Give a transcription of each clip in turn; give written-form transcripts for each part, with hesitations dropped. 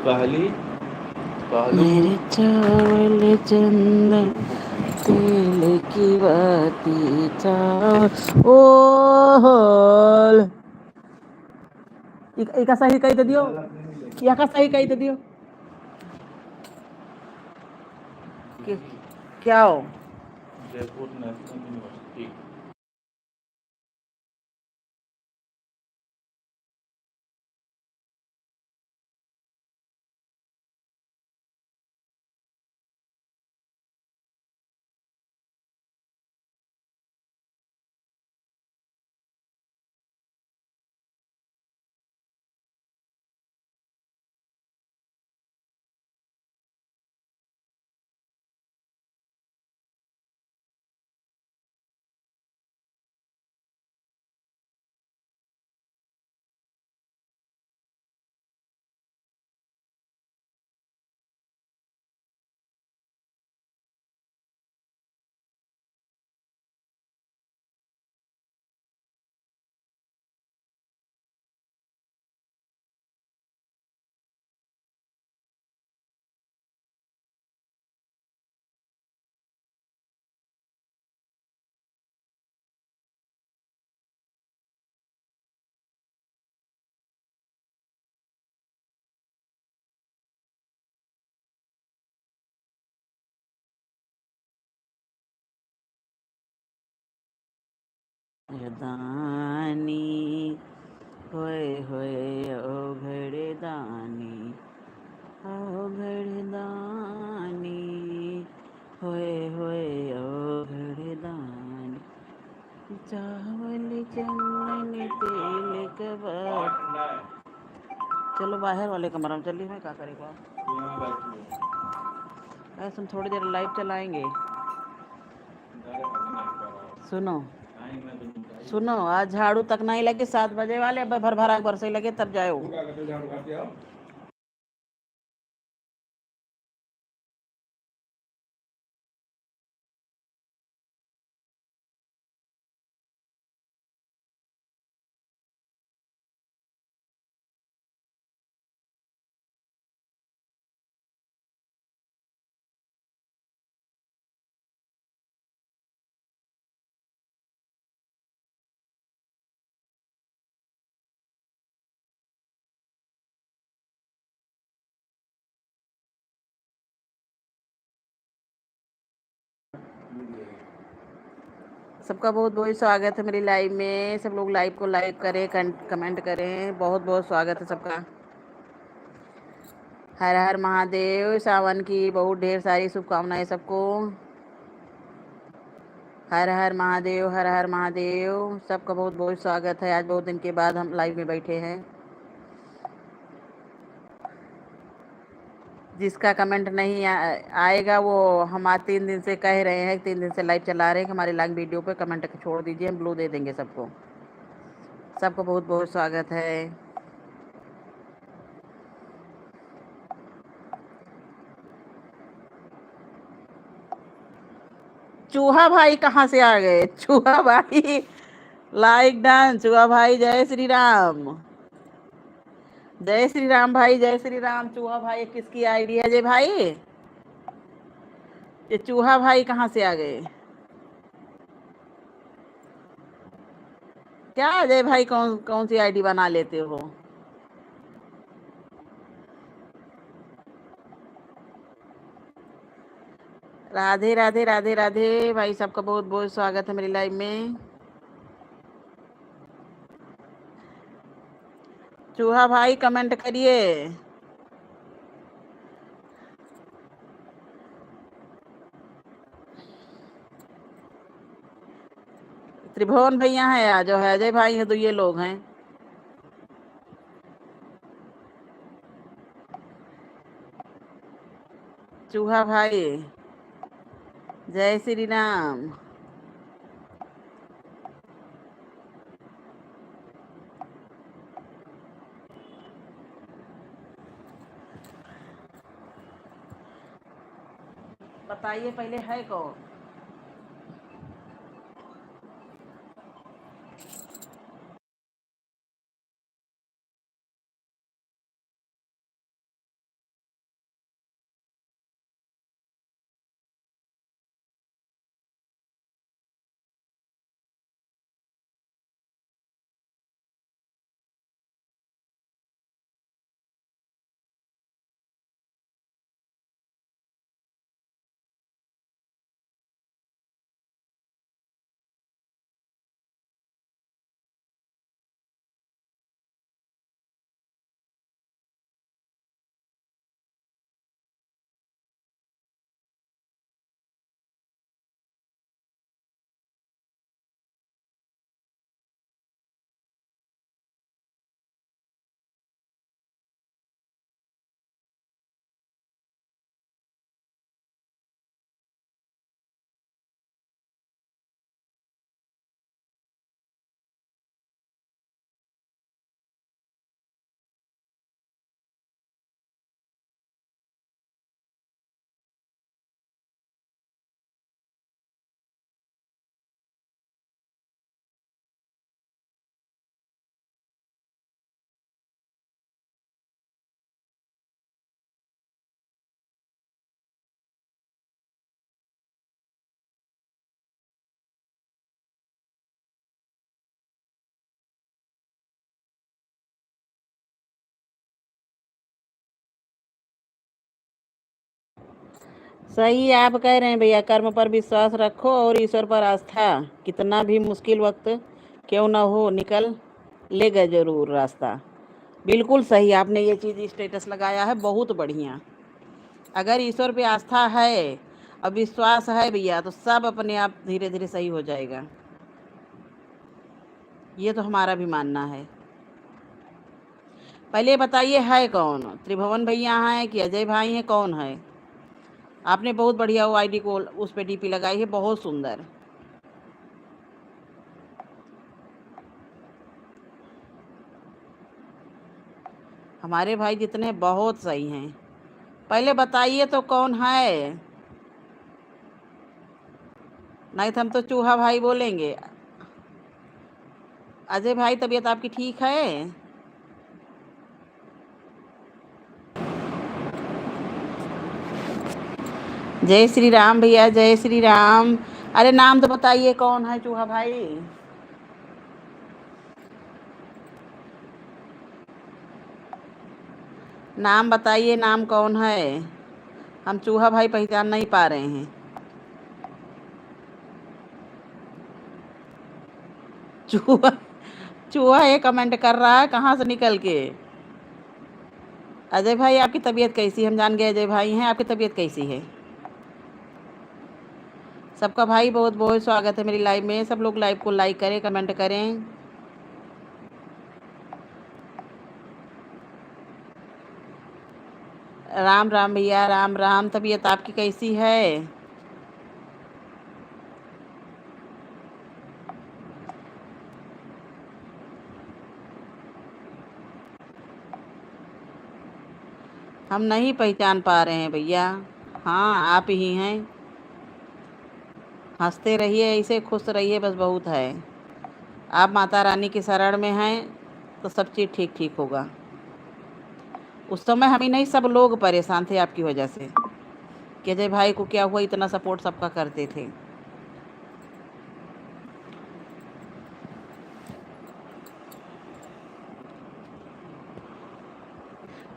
पहली पहलू मेरे चावल चंदन तेल की बाती चावल ओल एका सही कही तो दियो या का सही कही तो दियो क्या हो जयपुर नेशनल यूनिवर्सिटी। दानी होए होए ओ घड़दानी होए होए ओ घड़दानी चावल चंदन तेल कबाब चलो बाहर वाले कमरा में चलिए मैं क्या करेगा ऐसे हम थोड़ी देर लाइव चलाएंगे सुनो सुनो आज झाड़ू तक नहीं लगे 7 बजे वाले अब भर भरा बरसे लगे तब जाओ सबका बहुत बहुत स्वागत है मेरी लाइव में सब लोग लाइव को लाइक करें कमेंट करें बहुत बहुत स्वागत है सबका हर हर महादेव सावन की बहुत ढेर सारी शुभकामनाएं सबको हर हर महादेव हर हर महादेव सबका बहुत बहुत स्वागत है आज बहुत दिन के बाद हम लाइव में बैठे हैं जिसका कमेंट नहीं आएगा वो हम आज 3 दिन से कह रहे हैं 3 दिन से लाइव चला रहे हैं कि हमारे लाइव वीडियो पे कमेंट छोड़ दीजिए हम ब्लू दे देंगे सबको सबको बहुत बहुत स्वागत है चूहा भाई कहाँ से आ गए चूहा भाई लाइक डन चूहा भाई जय श्री राम जय श्री राम भाई जय श्री राम चूहा भाई किसकी आईडी है जय भाई ये चूहा भाई कहाँ से आ गए क्या अजय भाई कौन कौन सी आईडी बना लेते हो राधे राधे राधे राधे भाई सबका बहुत बहुत स्वागत है मेरी लाइव में चूहा भाई कमेंट करिए त्रिभुवन भैया है जो है अजय भाई है तो ये लोग हैं चूहा भाई जय श्री राम बताइए पहले है कौन सही आप कह रहे हैं भैया, कर्म पर विश्वास रखो और ईश्वर पर आस्था। कितना भी मुश्किल वक्त क्यों ना हो, निकल लेगा जरूर रास्ता। बिल्कुल सही आपने ये चीज़ स्टेटस लगाया है, बहुत बढ़िया। अगर ईश्वर पे आस्था है और विश्वास है भैया, तो सब अपने आप धीरे धीरे सही हो जाएगा। ये तो हमारा भी मानना है। पहले बताइए है कौन? त्रिभुवन भैया हैं कि अजय भाई हैं, कौन है? आपने बहुत बढ़िया वो आईडी को उस पे डीपी लगाई है, बहुत सुंदर। हमारे भाई जितने बहुत सही हैं। पहले बताइए तो कौन है, नहीं तो हम तो चूहा भाई बोलेंगे। अजय भाई तबीयत आपकी ठीक है? जय श्री राम भैया, जय श्री राम। अरे नाम तो बताइए कौन है चूहा भाई? नाम बताइए, नाम कौन है? हम चूहा भाई पहचान नहीं पा रहे हैं। चूहा चूहा ये कमेंट कर रहा है कहाँ से निकल के। अजय भाई आपकी तबीयत कैसी है? हम जान गए अजय भाई हैं, आपकी तबीयत कैसी है? सबका भाई बहुत बहुत स्वागत है मेरी लाइव में। सब लोग लाइव को लाइक करें, कमेंट करें। राम राम भैया, राम राम। तबीयत आपकी कैसी है? हम नहीं पहचान पा रहे हैं भैया। हाँ आप ही हैं। हंसते रहिए, ऐसे खुश रहिए, बस बहुत है। आप माता रानी की शरण में हैं तो सब चीज़ ठीक ठीक होगा। उस समय हम ही नहीं, सब लोग परेशान थे आपकी वजह से कि अजय भाई को क्या हुआ, इतना सपोर्ट सबका करते थे।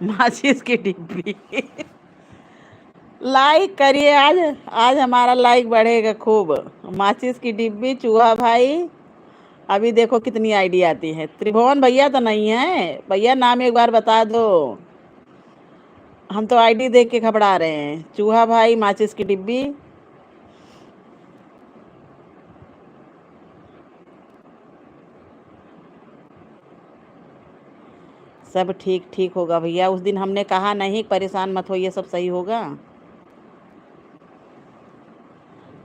माचिस की डिब्बी लाइक करिए, आज आज हमारा लाइक बढ़ेगा खूब। माचिस की डिब्बी, चूहा भाई। अभी देखो कितनी आईडी आती है। त्रिभुवन भैया तो नहीं है भैया, नाम एक बार बता दो। हम तो आईडी देख के घबरा रहे हैं। चूहा भाई, माचिस की डिब्बी। सब ठीक ठीक होगा भैया। उस दिन हमने कहा नहीं परेशान मत होइए, सब सही होगा।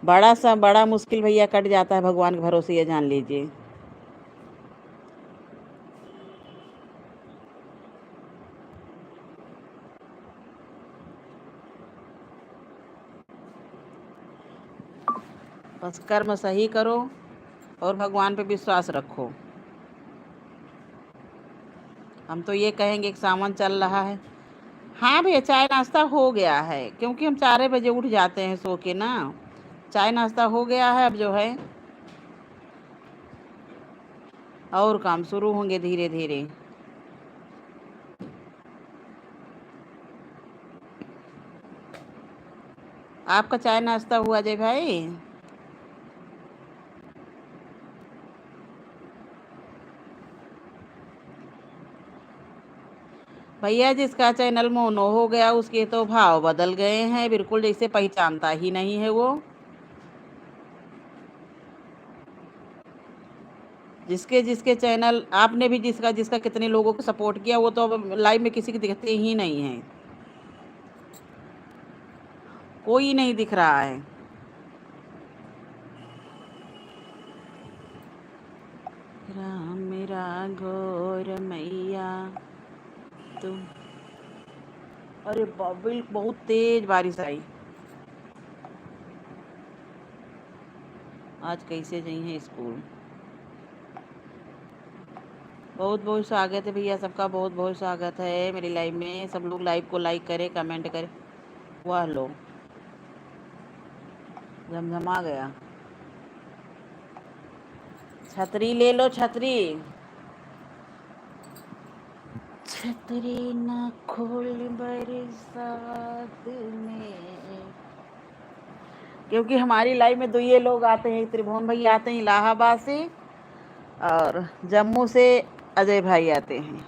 बड़ा सा बड़ा मुश्किल भैया कट जाता है भगवान के भरोसे, ये जान लीजिए। बस कर्म सही करो और भगवान पे विश्वास रखो। हम तो ये कहेंगे कि सावन चल रहा है। हाँ भैया, चाय नाश्ता हो गया है, क्योंकि हम 4 बजे उठ जाते हैं सो के ना। चाय नाश्ता हो गया है, अब जो है और काम शुरू होंगे धीरे धीरे। आपका चाय नाश्ता हुआ अजय भाई? भैया जिसका चैनल मोनो हो गया उसके तो भाव बदल गए हैं, बिल्कुल जैसे पहचानता ही नहीं है वो। जिसके जिसके चैनल, आपने भी जिसका जिसका कितने लोगों को सपोर्ट किया, वो तो अब लाइव में किसी के दिखते ही नहीं हैं। कोई नहीं दिख रहा है। राम मेरा गौर मैया तुम। अरे बबिल, बहुत तेज बारिश आई। आज कैसे गई हैं स्कूल? बहुत बहुत स्वागत है भैया, सबका बहुत बहुत स्वागत है मेरी लाइव में। सब लोग लाइव को लाइक करें, कमेंट करें। वाह लो, झमझमा गया। छतरी ले लो, छतरी। छतरी न खोल बरसात में, क्योंकि हमारी लाइव में 2 ये लोग आते हैं, त्रिभुवन भैया आते हैं इलाहाबाद से, और जम्मू से अजय भाई आते हैं।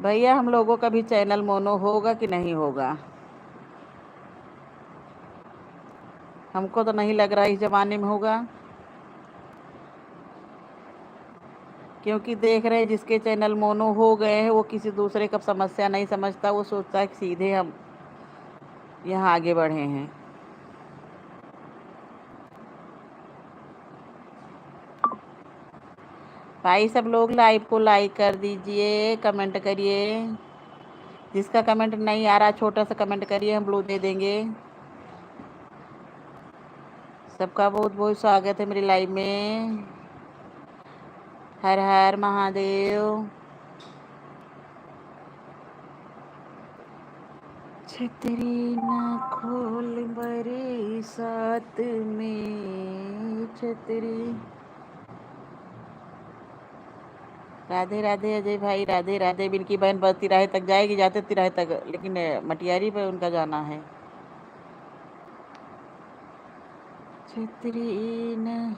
भैया हम लोगों का भी चैनल मोनो होगा कि नहीं होगा? हमको तो नहीं लग रहा इस ज़माने में होगा, क्योंकि देख रहे हैं जिसके चैनल मोनो हो गए हैं वो किसी दूसरे का समस्या नहीं समझता, वो सोचता है कि सीधे हम यहाँ आगे बढ़े हैं। भाई सब लोग लाइव को लाइक कर दीजिए, कमेंट करिए। जिसका कमेंट नहीं आ रहा छोटा सा कमेंट करिए, हम ब्लू दे देंगे। सबका बहुत बहुत स्वागत है मेरी लाइव में। हर हर महादेव। छतरी न खोल बरसात में छतरी। राधे राधे अजय भाई, राधे राधे। बिनकी बहन बस तिराहे तक जाएगी, जाते तिराहे तक, लेकिन मटियारी पे उनका जाना है। छतरी न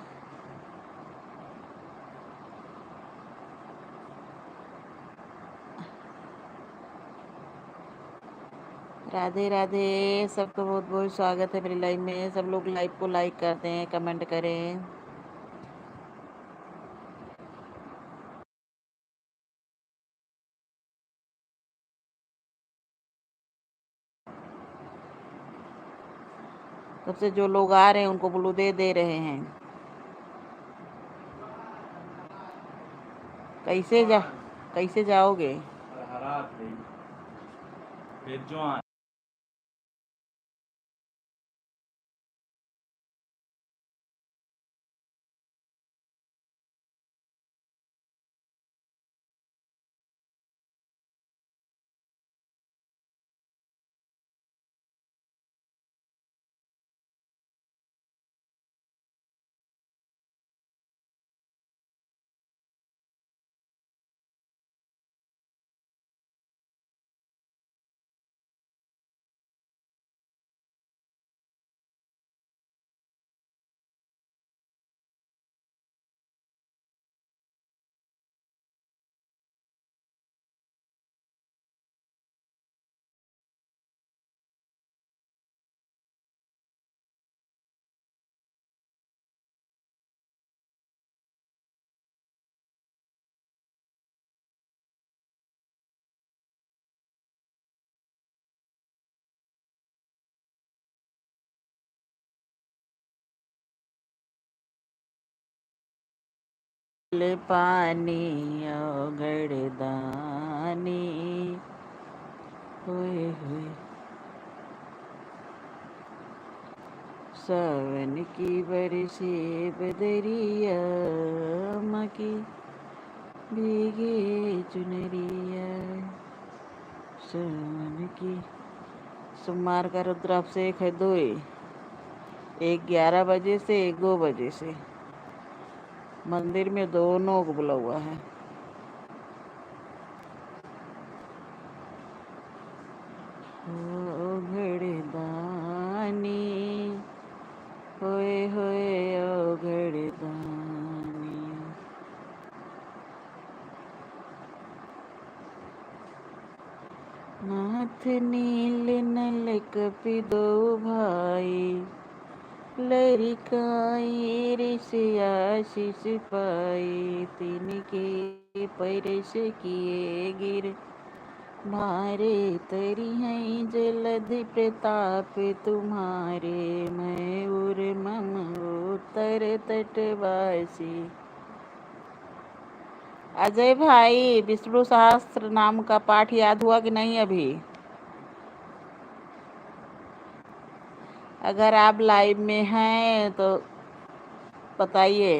राधे राधे। सबका बहुत बहुत स्वागत है मेरी लाइव में। सब लोग लाइव को लाइक कर दें, कमेंट करें। सबसे जो लोग आ रहे हैं उनको ब्लू दे रहे हैं। कैसे जा कैसे जाओगे? हरा थे फिर जो पानी गड़दानी होए होए सावन की बरसे बदरिया मकी भीगे चुनरिया। सावन की सोमवार का रुद्राभिषेक है 2, एक 11 बजे से, एक 2 बजे से। मंदिर में दोनों को बुला हुआ है। ओ घड़दानी होए होए ओ घड़दानी। नाथ नील नल कपि दो भाई, लरिकाई ऋष आशीष पाई। तिनके परस किए गिर मारे, तरी हैं जलधि प्रताप तुम्हारे। मयूर मम उत्तर तटवासी। अजय भाई विष्णु सहस्त्र नाम का पाठ याद हुआ कि नहीं अभी? अगर आप लाइव में हैं तो बताइए।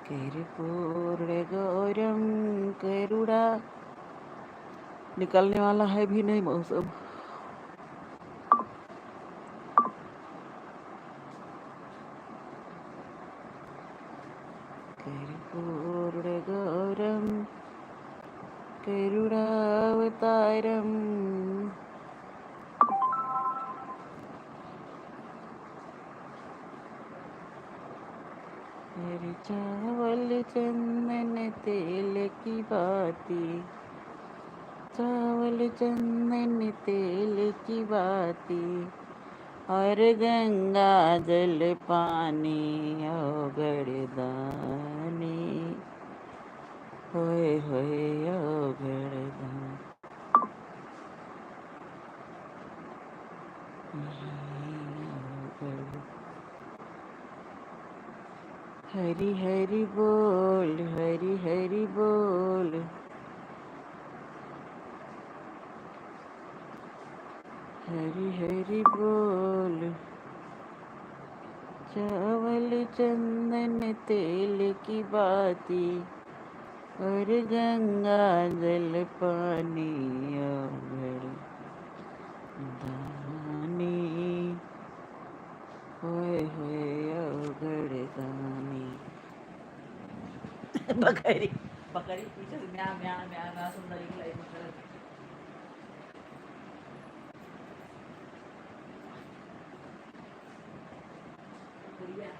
कर्पूर गौरम करुणा निकलने वाला है भी नहीं मौसम। कर्पूर गौरम करुणावतारम हरे चावल चंदन तेल की बाती, चावल चंदन तेल की बाती, और गंगा जल पानी औगड़दानी, होए होए औगड़दानी। हरि हरि बोल, हरि हरि बोल, हरि हरि बोल। चावल चंदन तेल की बाती, और गंगा जल पानी औगड़दानी, होए होए औगड़दानी। बकरी बकरी पीछे से म्या म्या म्या म्या सुंदरी की लाइफ में गुड़िया।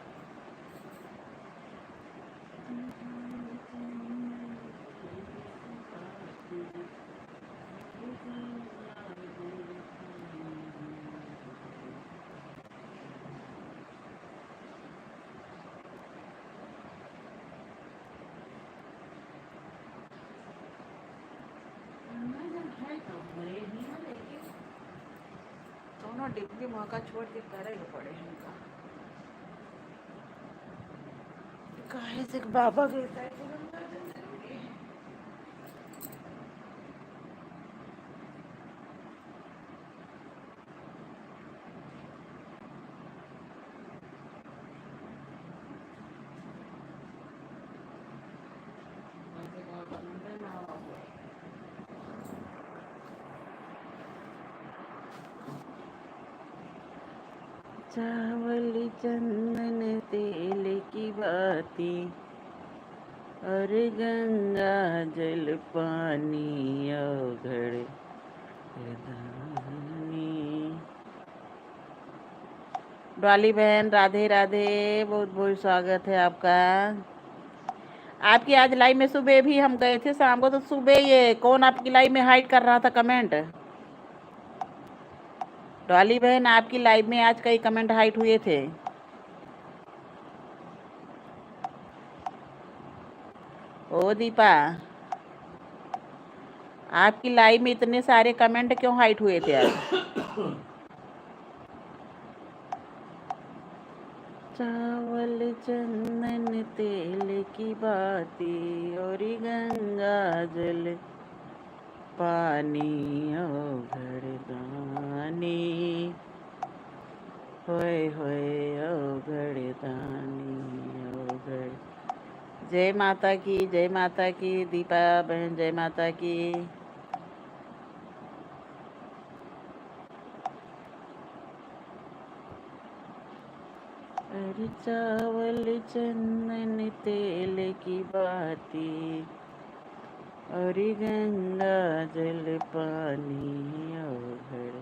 दोनों डिब्बी मौका छोड़ के करे के पड़े इनका। काहे से बाबा के साथ जरूरी है। चावल चंदन तेल की बाती, और गंगा जल पानी औगड़दानी। डॉली बहन राधे राधे, बहुत बहुत स्वागत है आपका। आपकी आज लाइव में सुबह भी हम गए थे, शाम को तो सुबह ये कौन आपकी लाइव में हाइड कर रहा था कमेंट? डॉली बहन आपकी लाइव में आज कई कमेंट हाइड हुए थे। ओ दीपा, आपकी लाइव में इतने सारे कमेंट क्यों हाइड हुए थे आज? चावल चंदन तेल की बाती, और गंगा जल पानी औगड़दानी, होए होए औगड़दानी औगड़। जय माता की, जय माता की दीपा बहन, जय माता की। अरे चावल चंदन तेल की बाती, और गंगा जल पानी औगड़दानी,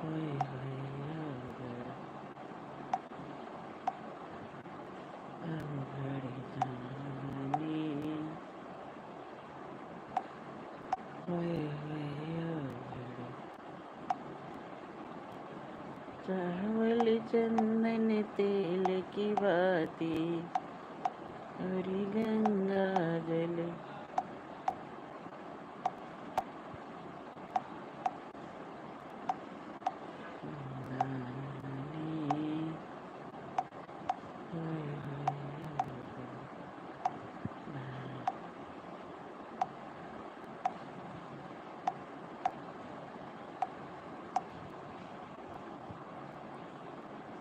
होए होए औगड़दानी, होए होए औगड़। चावल चंदन तेल की बाती, और गंगा जल दानी, होए होए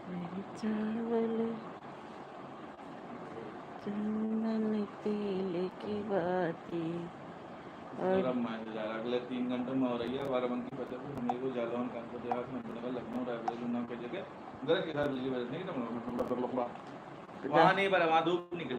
मेरे चावल चंदन तेल की बाती और गर्म मान जा रहा अगले 3 घंटों में हो रही है बाराबंकी फतेहपुर हमीरपुर जालौन कानपुर देहात मधुबनी लखनऊ रायबरेली उन्नाव की जगह गरज के साथ बिजली बरसने की वहाँ नहीं पर वहाँ धूप निकल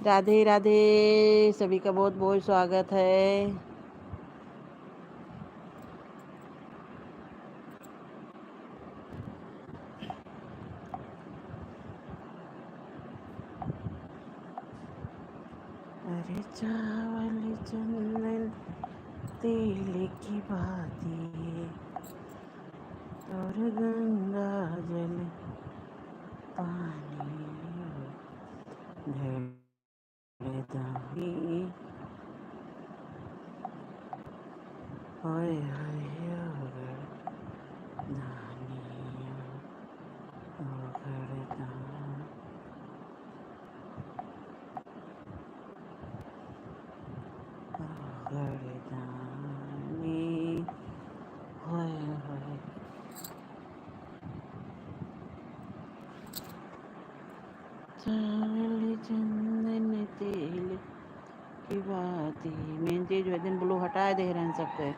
राधे राधे, सभी का बहुत बहुत स्वागत है। अरे चावल चंदन तेल की बाती और गंगा जल पानी घड़दानी हाय हाय घड़दानी घड़दानी हाय हाय। चावल चंदन तेल की बाती मेन चीज वैदिन ब्लू हटाए दे रहे हैं सबके।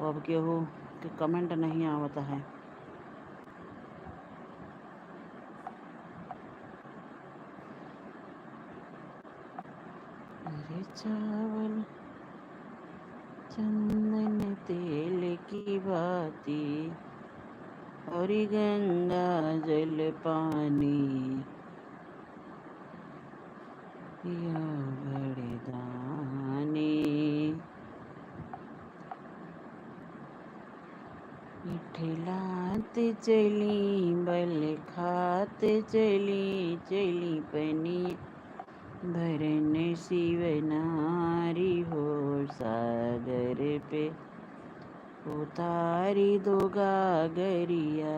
अब केहू के कमेंट नहीं आवता है। अरे चावल चंदन तेल की बाती और गंगा जल पानी या घड़दानी ठेलात चली बल खात चली चली पनी भरन शिव नारी हो सागर पे उतारी दो गागरिया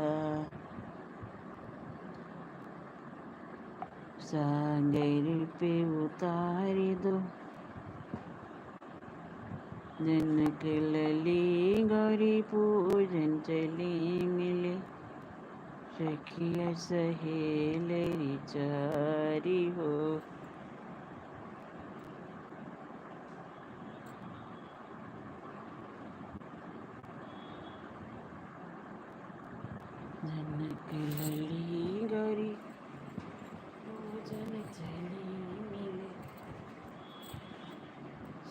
सागर पे उतारी दो जनक लली गौरी पूजन चली मिले सखिया सहेलरी चारी हो जनक लली गौरी पूजन चली मिले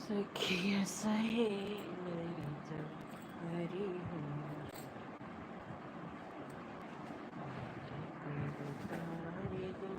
सखिया सहेलरी चारी हो उतारी दो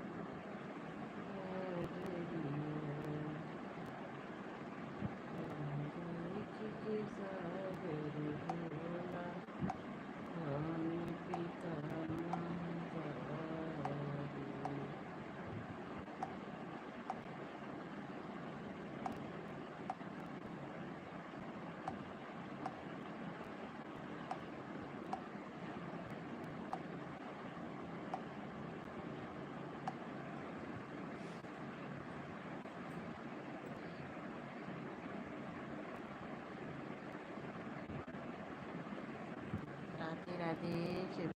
राधे राधे।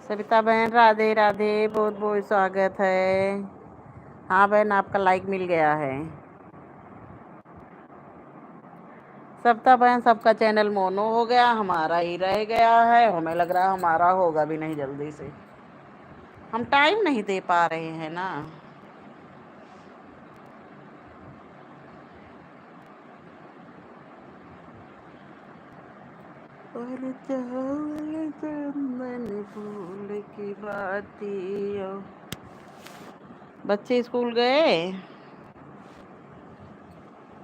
सविता बहन राधे राधे, बहुत बहुत स्वागत है। हाँ बहन, आपका लाइक मिल गया है। सविता बहन, सबका चैनल मोनो हो गया, हमारा ही रह गया है। हमें लग रहा है हमारा होगा भी नहीं जल्दी से, हम टाइम नहीं दे पा रहे हैं ना। और चावल चंदन फूल की बातियों। बच्चे स्कूल गए?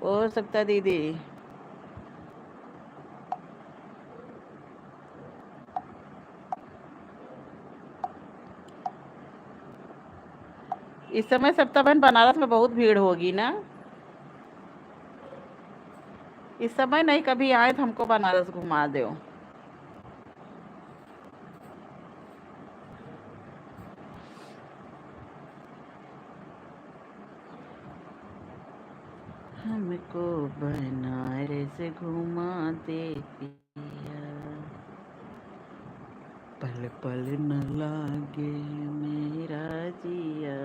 और सविता दीदी, इस समय सविता बहन बनारस में बहुत भीड़ होगी ना। इस समय नहीं, कभी आए तो हमको बनारस घुमा दो। हमको बनारस घुमा दे पिया, पल पल न लागे मेरा जिया।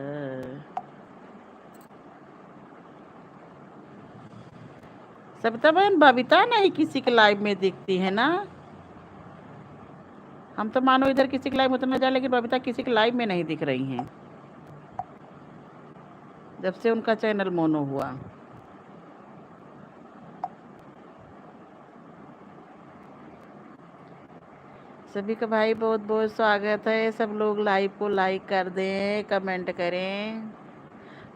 सविता बहन, बबीता नहीं किसी के लाइव में दिखती है ना। हम तो मानो इधर किसी के लाइव में उतना जाए, लेकिन बबीता किसी के लाइव में नहीं दिख रही हैं जब से उनका चैनल मोनो हुआ। सभी का भाई बहुत बहुत स्वागत है। सब लोग लाइव को लाइक कर दें, कमेंट करें।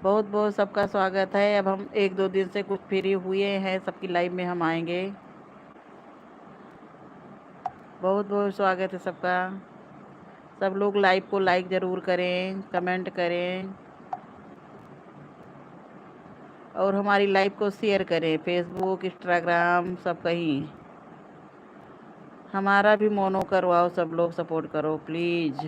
बहुत बहुत सबका स्वागत है। अब हम 1-2 दिन से कुछ फ्री हुए हैं, सबकी लाइव में हम आएंगे। बहुत बहुत स्वागत है सबका। सब लोग लाइव को लाइक ज़रूर करें, कमेंट करें और हमारी लाइव को शेयर करें, फेसबुक, इंस्टाग्राम, सब कहीं। हमारा भी मोनो करवाओ, सब लोग सपोर्ट करो प्लीज़।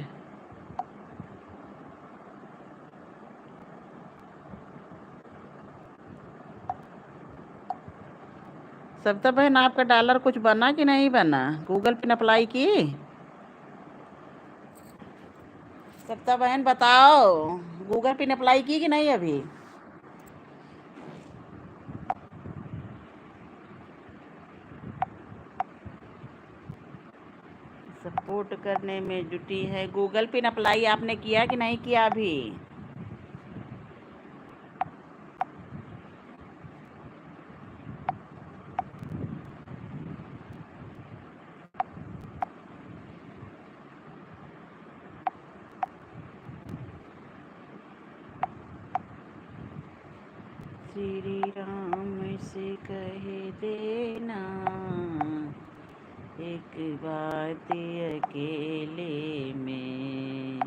सविता बहन, आपका डॉलर कुछ बना कि नहीं बना? गूगल पिन अप्लाई की? सविता बहन बताओ, गूगल पिन अप्लाई की कि नहीं अभी? सपोर्ट करने में जुटी है। गूगल पिन अप्लाई आपने किया कि नहीं किया अभी? श्री राम से कह देना एक बात अकेले में,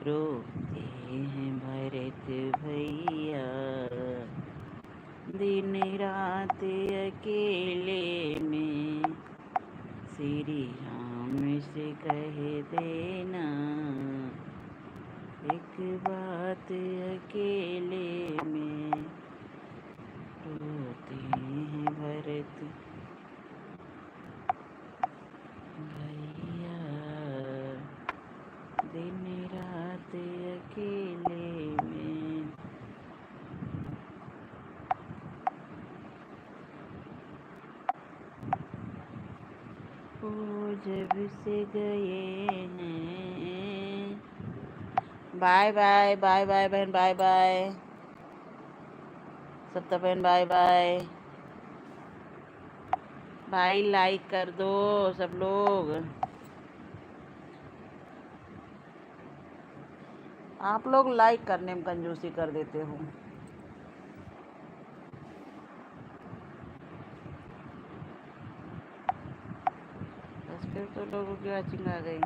रोते हैं भरत भैया दिन रात अकेले में। श्री राम से कह देना एक बात अकेले में, रोते हैं भरत भैया दिन रात अकेले में। वो जब से गए हैं। बाय बाय बाय बाय बहन, बाय बाय सत्ता बहन, बाय बाय। भाई लाइक कर दो सब लोग। आप लोग लाइक करने में कंजूसी कर देते हो। बस फिर तो लोगों की वॉचिंग आ गई।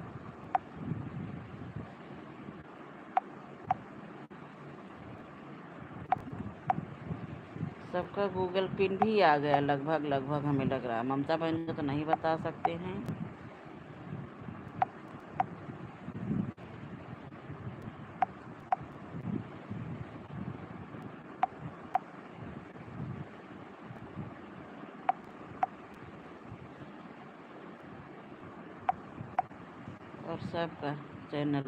सबका गूगल पिन भी आ गया लगभग लगभग, हमें लग रहा है। ममता बहन को तो नहीं बता सकते हैं। और सबका चैनल।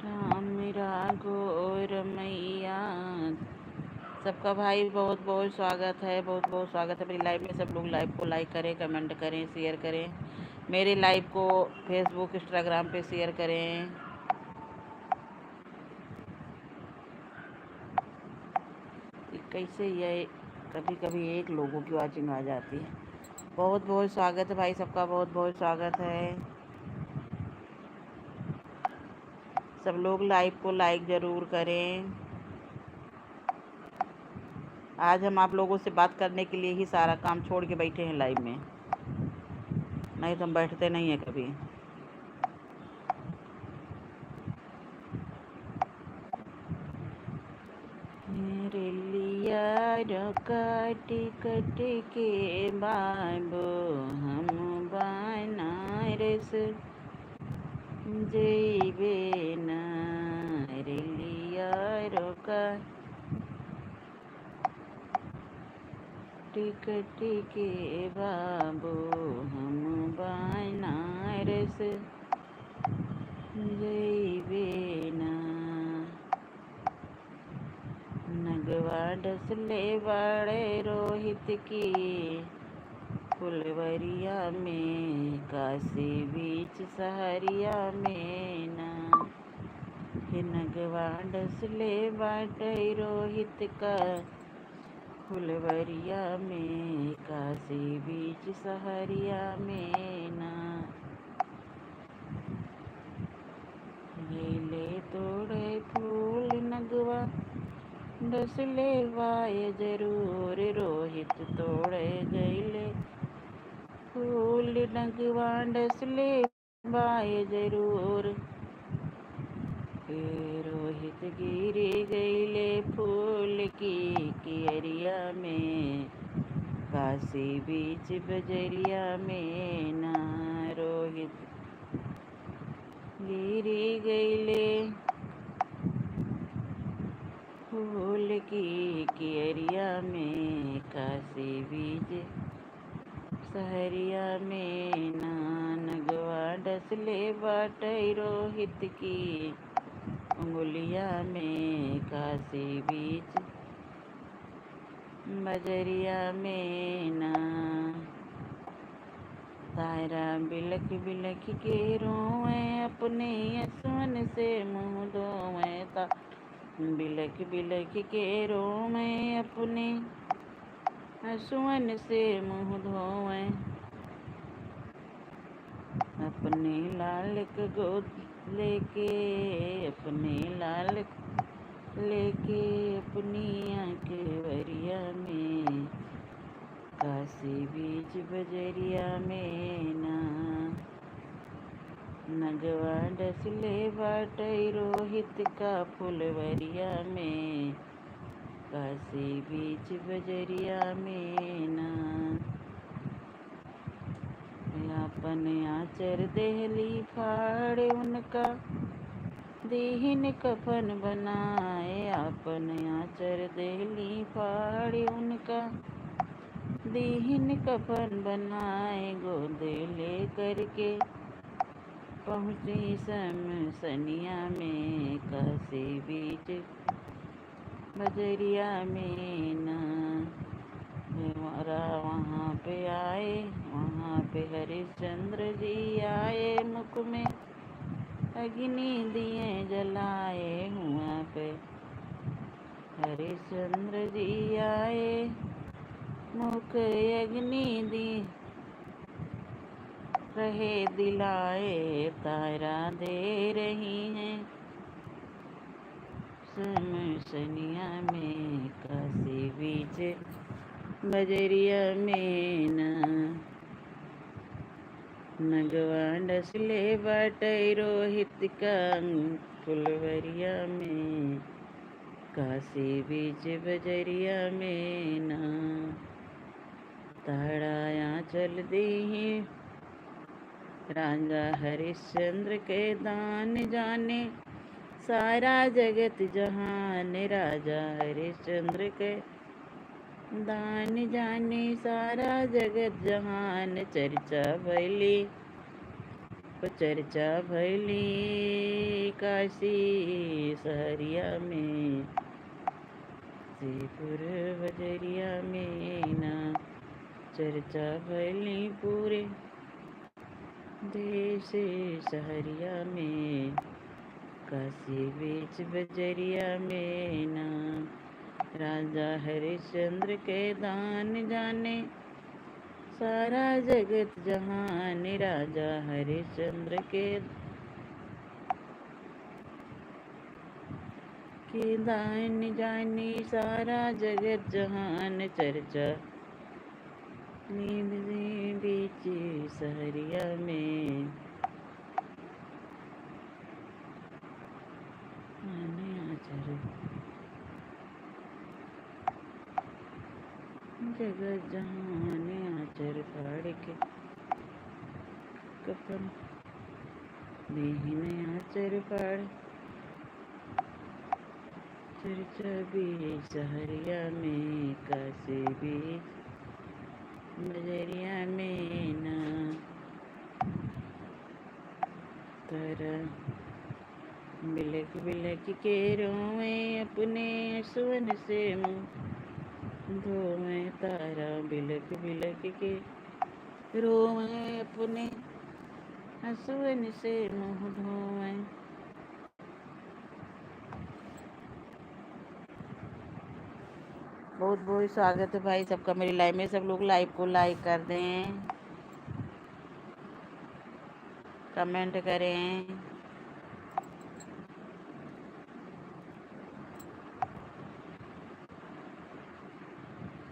राम मेरा गोर मैया। सबका भाई बहुत बहुत स्वागत है, बहुत बहुत स्वागत है मेरी लाइव में। सब लोग लाइव को लाइक करें, कमेंट करें, शेयर करें। मेरे लाइव को फेसबुक इंस्टाग्राम पे शेयर करें। कैसे ये कभी कभी एक लोगों की वाचिंग आ जाती है। बहुत बहुत स्वागत है भाई सबका, बहुत बहुत स्वागत है। सब लोग लाइव को लाइक ज़रूर करें। आज हम आप लोगों से बात करने के लिए ही सारा काम छोड़ के बैठे हैं लाइव में, नहीं तो हम बैठते नहीं हैं कभी। मेरे लिया काट कट के बाबू हम बनारस जइबे ना। रे लिया रोका टिकट के बाबू हम बनारस जइबे ना। नगवा डसले बड़े रोहित की फुलवरिया में, काशी बीच सहरिया में ना। हे नगवा डसले बाटे रोहित का फुलवरिया में, काशी बीच सहरिया में ना। गीले तोड़े फूल नगवा डसले वाय जरूर, रोहित तोड़े गईले फूल नगवा डसले वाय जरूर। रोहित गिरी गईले फूल की कियरिया में, काशी बीच बजरिया में ना। रोहित गिरी गईले फूल की कियरिया में, काशी बीच सहरिया में ना। नगवा डसले बाटे रोहित की उंगलिया में, काशी बीच बजरिया में ना। तारा बिलख बिलख के रोए अपने असवन से मुँह धोए। बिलख बिलख के रोए अपने असवन से मुँह धोए। अपने लाल को गोद लेके, अपने लाल लेके अपनी आंखवरिया में, काशी बीच बजरिया में ना। नगवा डसले बाटे रोहित का फुलवरिया में, काशी बीच बजरिया में ना। अपन आचर देहली फाड़े उनका दीहिन कफन बनाए। अपन आचर देहली फाड़े उनका दीहिन कफन बनाए। गोद ले करके पहुँची शमसनिया में, काशी बीच बजरिया में ना। वहाँ पे आए, वहाँ पे हरिश्चंद्र जी आए, मुख में अग्नि दिए जलाए। वहाँ पे हरिश्चंद्र जी आए, मुख अग्नि दी रहे दिलाए। तारा दे रही हैं शमसनिया में, काशी बीच बजरिया में ना। नगवा डसले बाटे रोहित का फुलवरिया में, काशी बीच बजरिया में ना। ताड़ाया चल दी राजा हरिश्चंद्र के दान जाने, सारा जगत जहान। राजा हरिश्चंद्र के दान जाने सारा जगत जहान, चर्चा भैली चर्चा भैली काशी सहरिया में, श्रीपुर बजरिया में ना, चर्चा भैली पूरे देश सहरिया में, काशी बीच बजरिया में ना, राजा हरिश्चंद्र के दान जाने सारा जगत जहान, राजा हरिश्चंद्र के दान जाने सारा जगत जहान, चर्चा नींद बीच सहरिया में, जगत जहान आचर फाड़ के कफन दीन आचर फाड़, चर्चा भी सहरिया में, काशी भी बजरिया में ना, तारा बिलक बिलक के रोए अपने सुवन से मुँह धोए, तारा बिलक बिलक के रोए अपने सुवन से मुँह धोए। बहुत बहुत स्वागत है भाई सबका मेरी लाइव में। सब लोग लाइव को लाइक कर दें, कमेंट करें।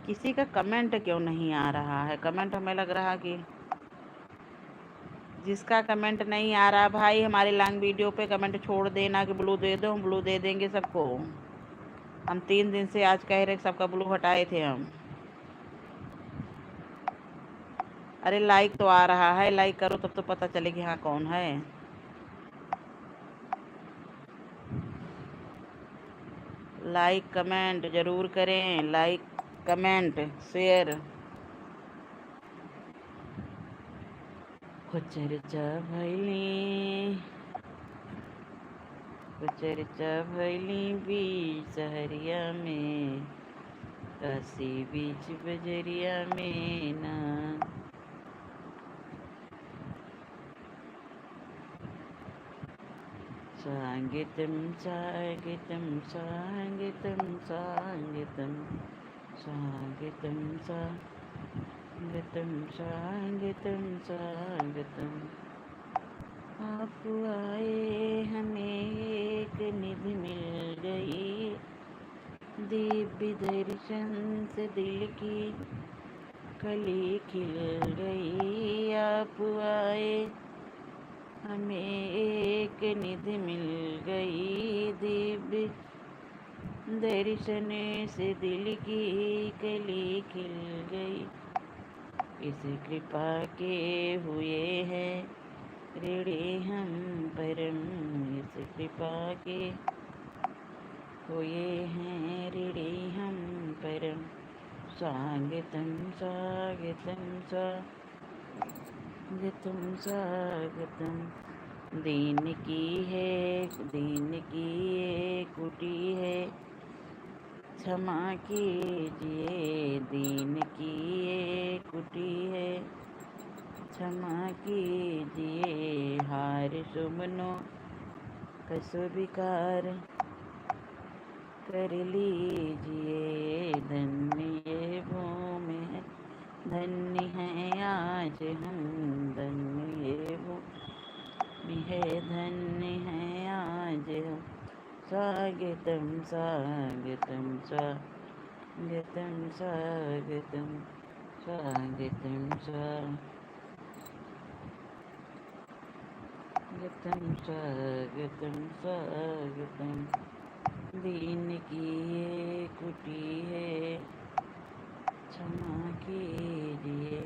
किसी का कमेंट क्यों नहीं आ रहा है? कमेंट हमें लग रहा कि जिसका कमेंट नहीं आ रहा भाई हमारे लॉन्ग वीडियो पे कमेंट छोड़ देना कि ब्लू दे दो, हम ब्लू दे देंगे सबको। हम 3 दिन से आज कह रहे सबका ब्लू हटाए थे हम। अरे लाइक तो आ रहा है, लाइक करो तब तो पता चले कि हाँ कौन है। लाइक कमेंट जरूर करें, लाइक कमेंट शेयर। चर्चा भैली बीच सहरिया में, काशी बीच बजरिया में ना, सांगीतम सांगीतम सांगीतम सांगीतम सांगीतम सांगीतम सांगीतम सांगीतम। आप आए हमें एक निधि मिल गई, दिव्य दर्शन से दिल की कली खिल गई। आप आए हमें एक निधि मिल गई, दिव्य दर्शन से दिल की कली खिल गई। इस कृपा के हुए हैं ऋणी हम परम, इस कृपा के हुए हैं ऋणी हम परम। स्वागतम स्वागतम स्वागतम स्वागतम। दीन की ये कुटी है, क्षमा कीजिए। दीन की ये कुटी है, क्षमा कीजिए। हार सुमनो कसो विकार कर लीजिए। धन्य ये भूमि है, धन्य है आज हम, धन्य ये भूमि है, धन्य है आज हम। स्वागतम स्वागतम स्वागतम स्वागतम स्वागतम स्वागतम स्वागतम स्वागतम। दीन की ये कुटी है, क्षमा कीजिए।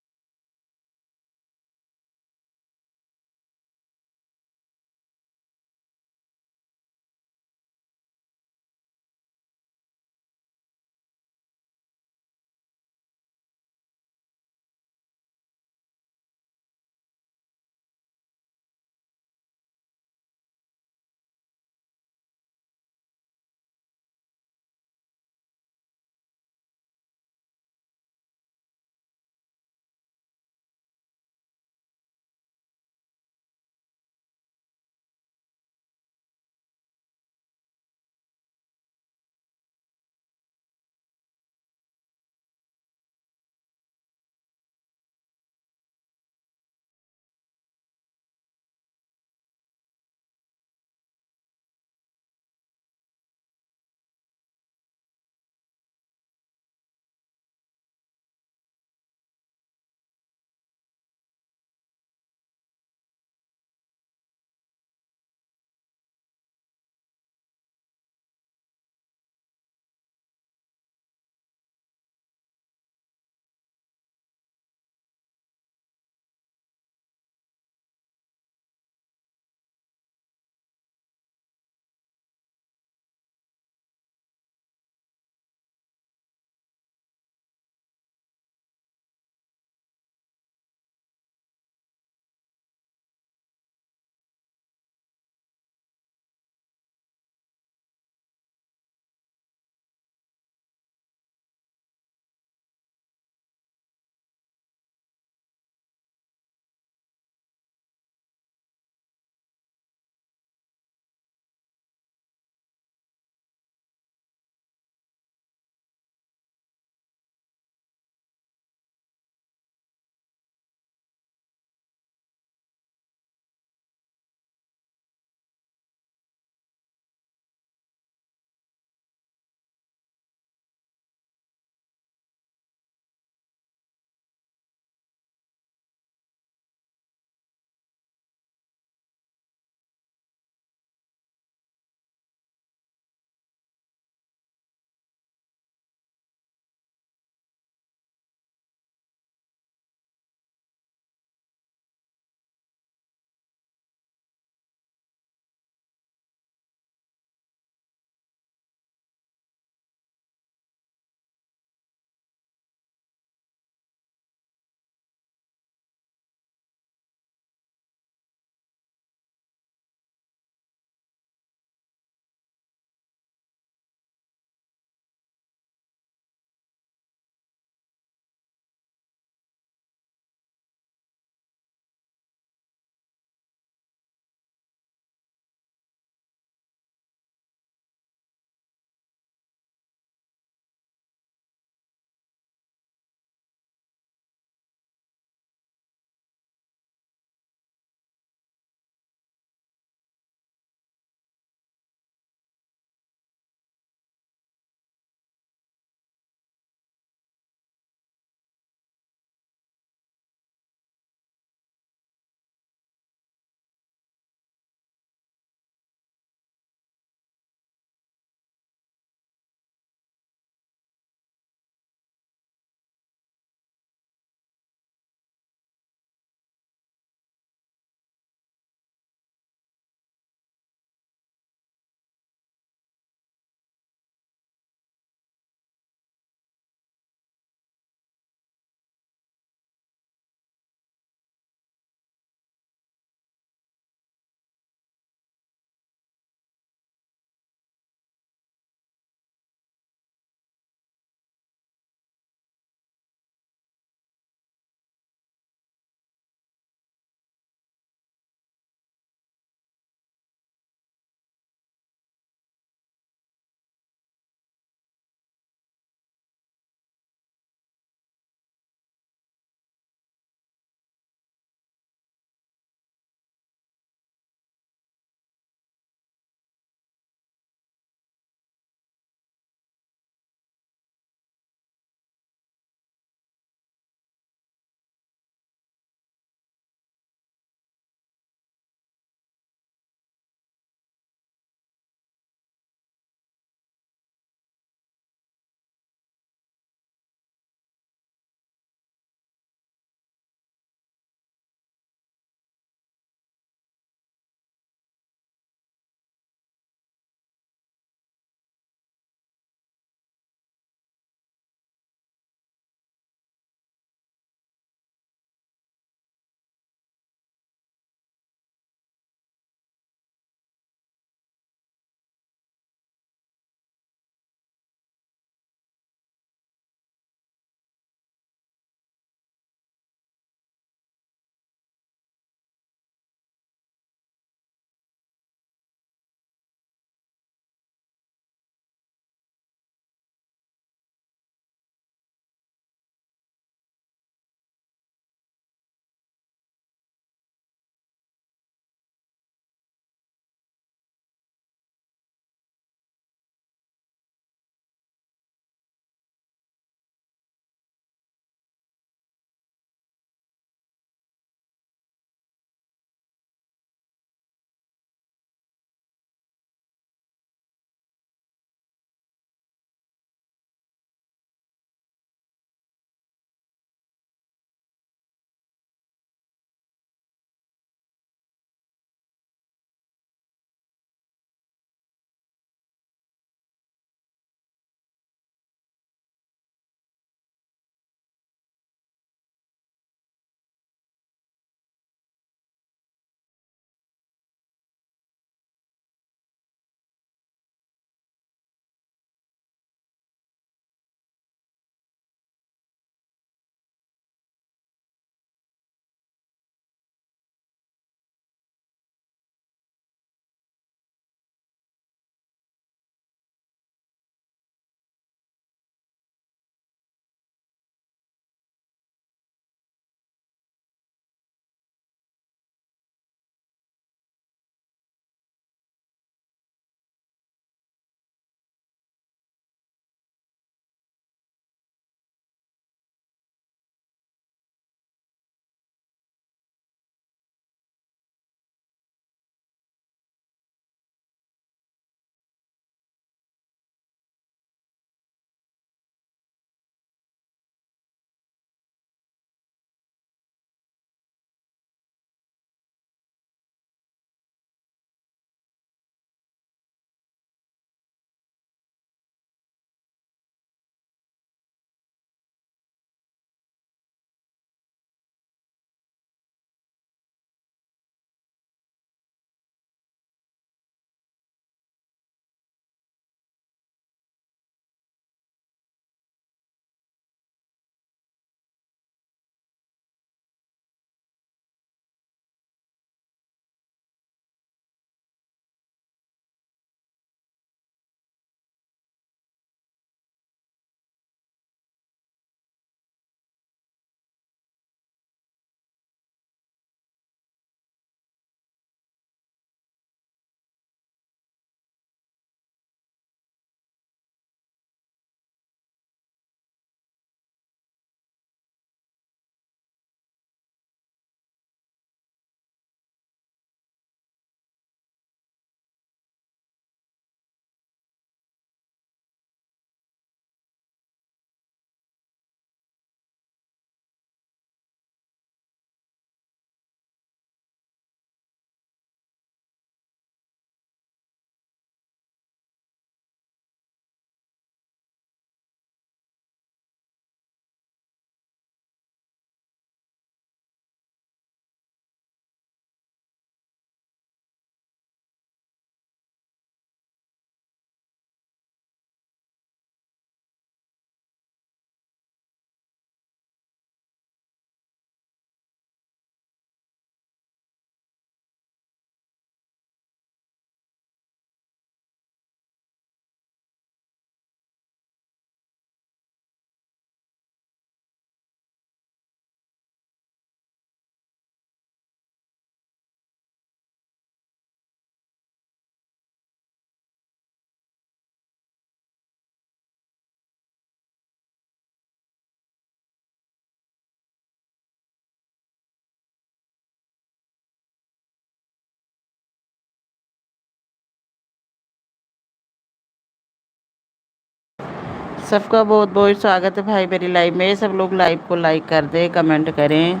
सबका बहुत बहुत स्वागत है भाई मेरी लाइव में। सब लोग लाइव को लाइक कर दे, कमेंट करें।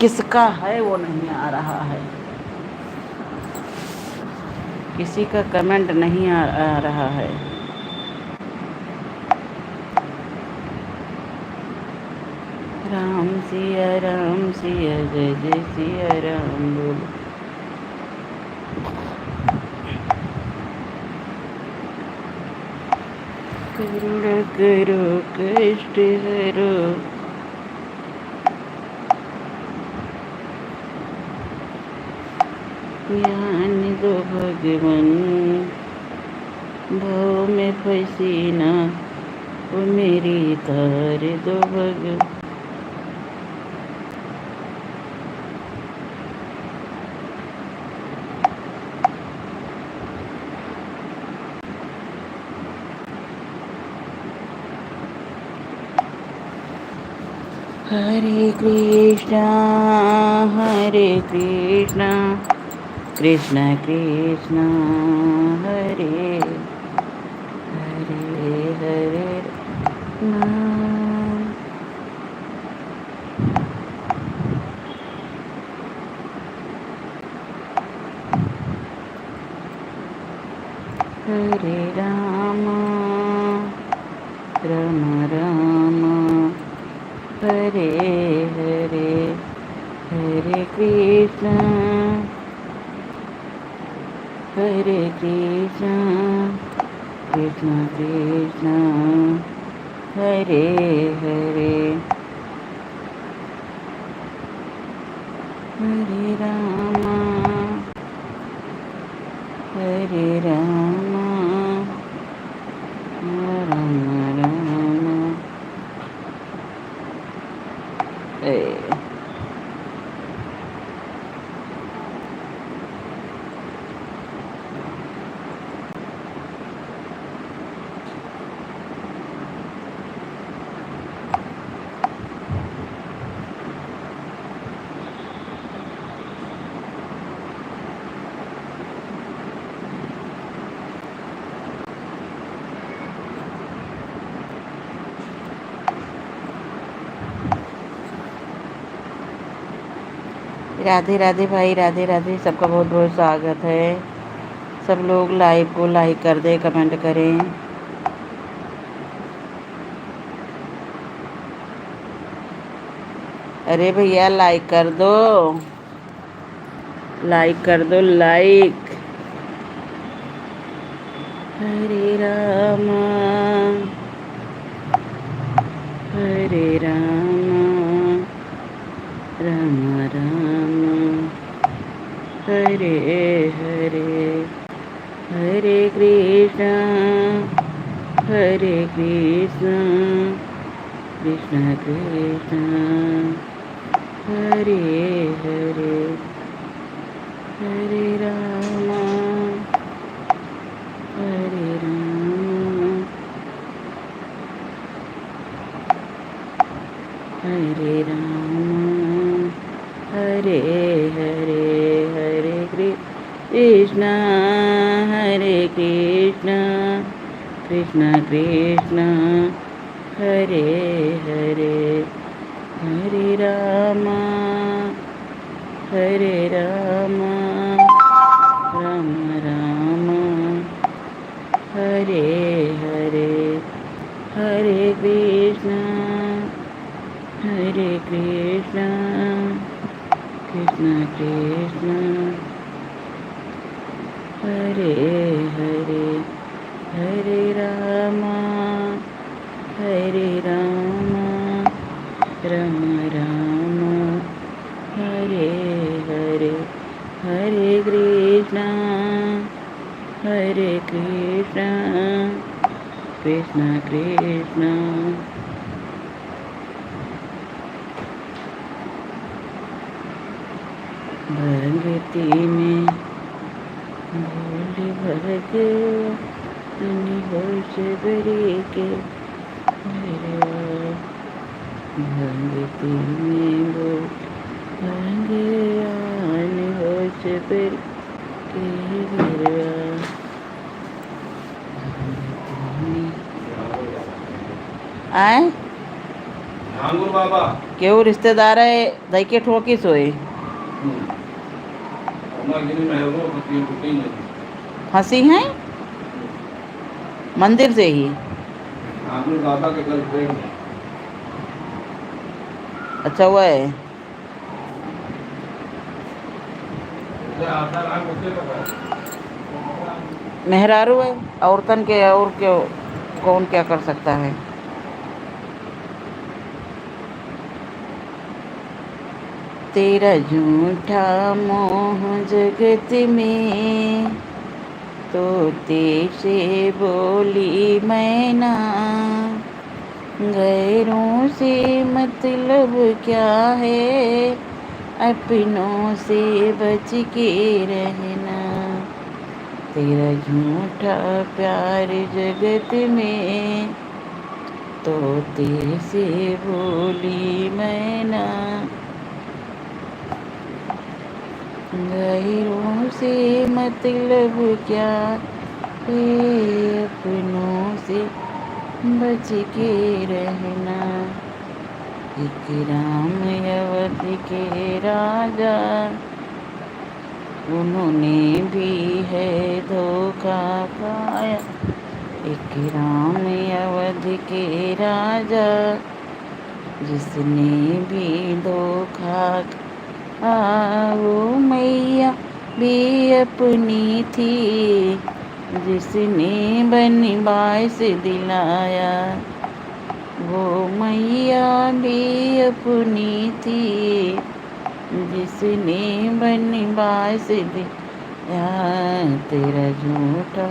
किसका है वो नहीं आ रहा है, किसी का कमेंट नहीं आ रहा है। राम सिया जय जय सिया राम बोलो। करुणा करो कष्ट हरो, ज्ञान दो भगवान, भाव में फंसी ना वो मेरी तार दो भगवान। हरे कृष्णा कृष्ण कृष्ण हरे हरे हरे राम। हरे राम राम राम हरे हरे, हरे कृष्ण कृष्ण कृष्ण हरे हरे, हरे राम राम राम ए। राधे राधे भाई, राधे राधे। सबका बहुत बहुत स्वागत है। सब लोग लाइव को लाइक कर दे, कमेंट करें। अरे भैया लाइक कर दो, लाइक कर दो, लाइक। हरे राम राम राम हरे हरे, हरे कृष्ण कृष्ण कृष्ण हरे हरे, हरे राम हरे राम हरे हरे, हरे कृष्ण कृष्ण कृष्ण हरे हरे, हरे राम राम राम हरे हरे, हरे कृष्ण कृष्ण कृष्ण हरे हरे, हरे राम राम राम हरे हरे, हरे कृष्ण कृष्ण कृष्ण भक्ति में भोले भगवान होश बरी के, भक्ति में भगवान होश बरी के, आए झांगुर बाबा केव रिश्तेदार है दई के ठोकी सोए हमारे गिरी में है वो पति कुटी नहीं फंसी हैं मंदिर से ही। झांगुर बाबा के गर्लफ्रेंड है अच्छा हुआ है। उसे आता नाम मुझे पता है मेहरारू है औरतन के और क्यों कौन क्या कर सकता है। तेरा झूठा मोह जगत में तो से बोली मैना गैरों से मतलब क्या है अपनों से बच के रहना। तेरा झूठा प्यार जगत में तो से बोली मैना गैरों से मतलब क्या है अपनों से बच के रहना। एक राम अवध के राजा उन्होंने भी है धोखा खाया। एक राम अवध के राजा जिसने भी धोखा वो मैया भी अपनी थी जिसने बनवास दिलाया। वो मैया भी अपनी थी जिसने बनवास दिलाया। तेरा झूठा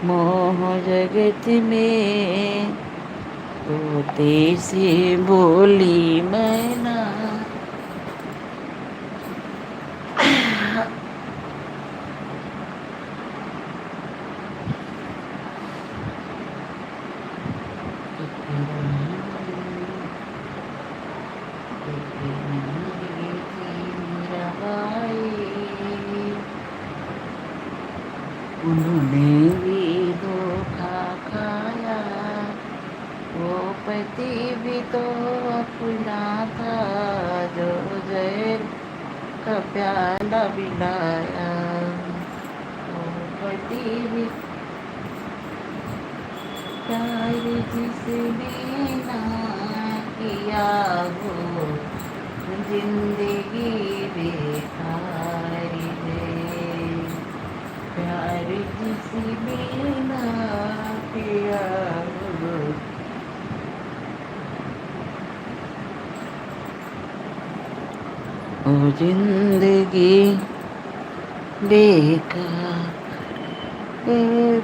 मोह जगत में तोते से बोली मैना। उन्होंने भी धोखा खाया। वो पति भी तो अपना था जो जहर का प्याला पिलाया। वो पति भी प्यार जिसने ना किया वो जिंदगी बेकार है। प्यार जिसने ना किया वो जिंदगी बेकार।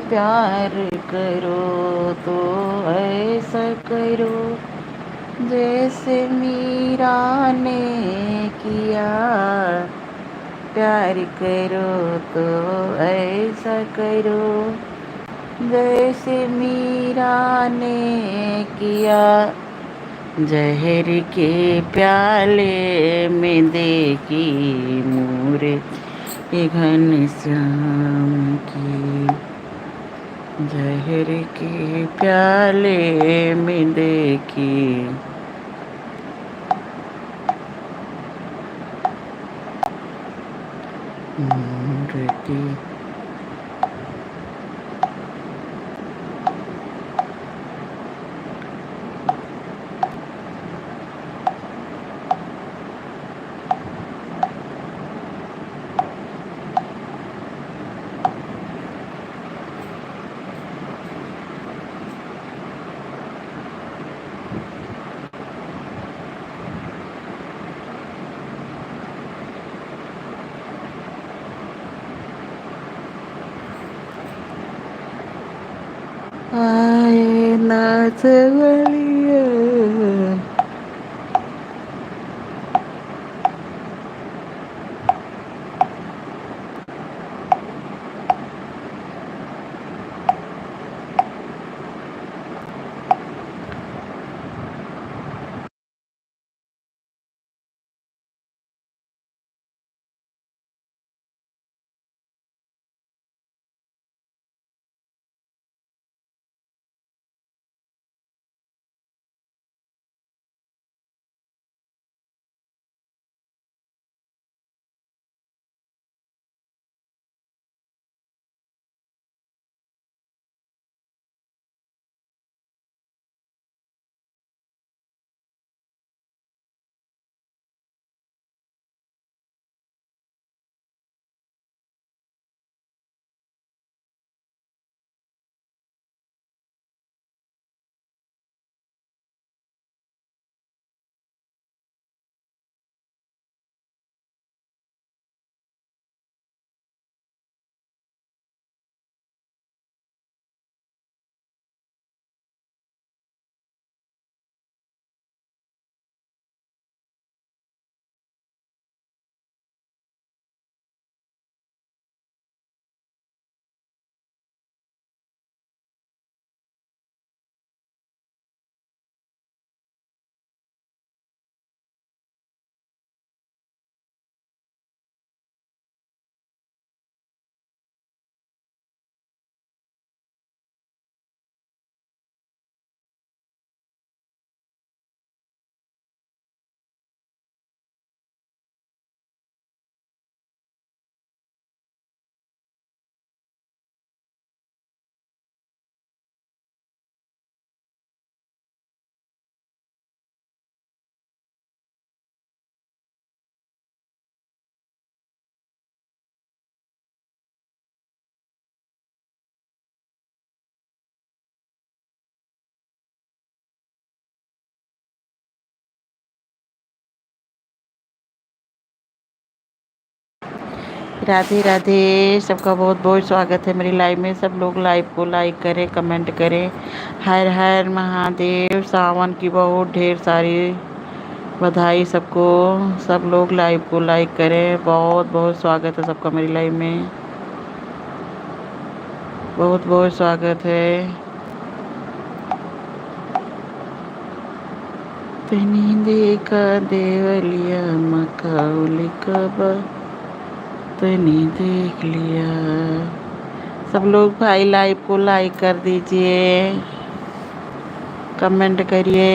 प्यार करो तो ऐसा करो जैसे मीरा ने किया। प्यार करो तो ऐसा करो जैसे मीरा ने किया। जहर के प्याले में देखी मूरत घनश्याम की। जहर के प्याले में देखी मूर्ति। आए नाच वालिया। राधे राधे। सबका बहुत बहुत स्वागत है मेरी लाइव में। सब लोग लाइव को लाइक करें, कमेंट करें। हर हर महादेव। सावन की बहुत ढेर सारी बधाई सबको। सब लोग लाइव को लाइक करें। बहुत बहुत स्वागत है सबका मेरी लाइव में। बहुत बहुत स्वागत है। तनी देखा देवलिया मकाउली कबा, तनी देख लिया। सब लोग भाई लाइव को लाइक कर दीजिए, कमेंट करिए।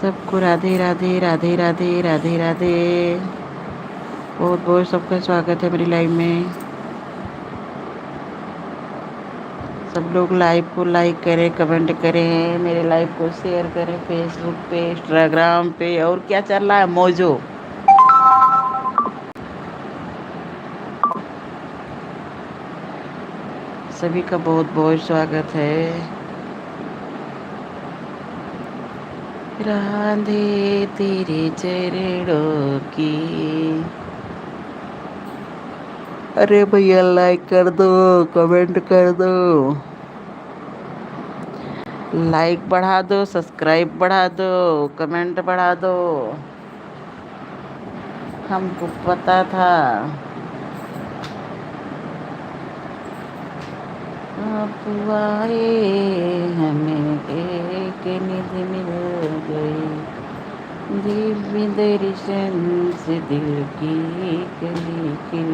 सबको राधे राधे राधे राधे राधे राधे। बहुत बहुत सबका स्वागत है मेरी लाइव में। सब लोग लाइव को लाइक करें, कमेंट करें, मेरे लाइव को शेयर करें फेसबुक पे, इंस्टाग्राम पे। और क्या चल रहा है मौजो। सभी का बहुत बहुत स्वागत है। राधे तेरे चरणों की। अरे भैया लाइक कर दो, कमेंट कर दो, लाइक बढ़ा दो, सब्सक्राइब बढ़ा दो, कमेंट बढ़ा दो। हमको पता था आप आए, हमें एक निध मिल गई। दिव्य दर्शन से दिल की कली खिल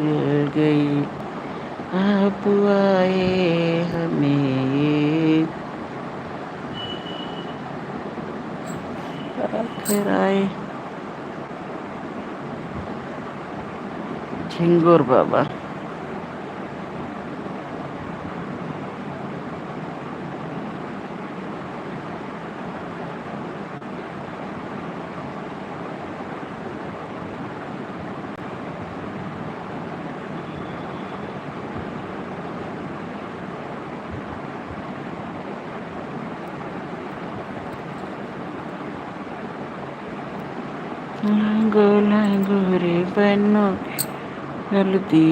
गई। आप आए हमें आखिर आए। झिंगुर बाबा। लांगो लांगो रे बनो हल्दी।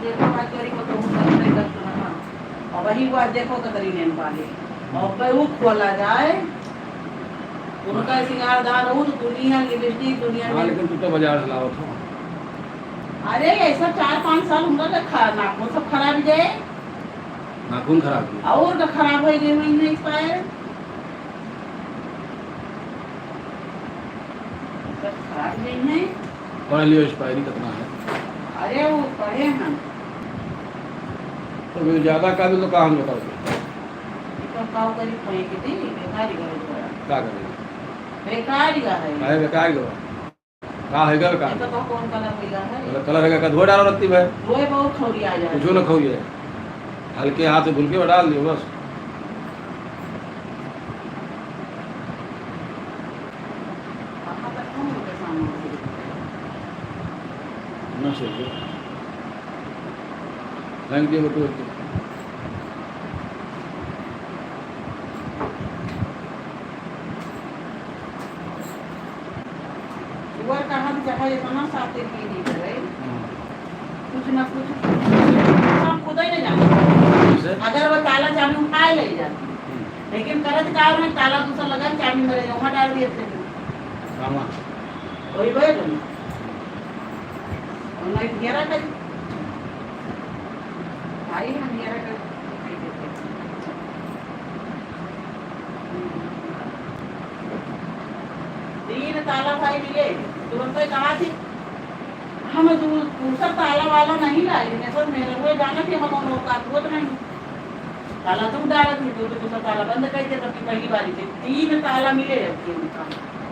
देखो भाई करी को तो नहीं करता ना और वही वो देखो तो करी नहीं पाले और पे वो खोला जाए उनका सिंगारदान हो तो दुनिया लिपस्टिक दुनिया हाँ में लेकिन तू तो बाजार से लाओ था अरे ऐसा 4-5 साल उनका नाखून सब खराब जाए नाखून खराब है और का खराब हो गए महीने एक्सपायर खराब नहीं है पढ़ लियो एक्सपायरी कितना है अरे वो पढ़े हम तो फिर ज्यादा का भी तो कहाँ बताओ तो काव करी पढ़े के दी बेकारी करे थोड़ा क्या करेगा बेकारी का है काहे बेकार दो का है का ये तो कौन कलर मिला है कलर है का धो डालो रत्ती भाई वो बहुत छोड़ी आ जाए कुछ ना खोइए हल्के हाथ से धुल के डाल दियो बस कहाँ तक हम उनके सामने ना चाहिए थैंक यू बटू ऊपर कहाँ भी चाहे इतना साथे की नहीं करे कुछ ना कुछ हम खुद ही नहीं जानते अगर वो ताला चाबी उठाए ले जाती लेकिन करत कार में ताला दूसरा लगा चाबी मेरे वहाँ डाल दिए थे मामा वही गए तुम और नहीं घेरा कर भाई हम घेरा कर तीन ताला भाई मिले तुरंत ही कहा थी हम दूसरा ताला वाला नहीं लाए मैं सर मेरे को जाना थी हम का वो तो नहीं ताला तुम डाला थी तो दूसरा ताला बंद कर दिया तब की पहली बारी थी तीन ताला मिले उनका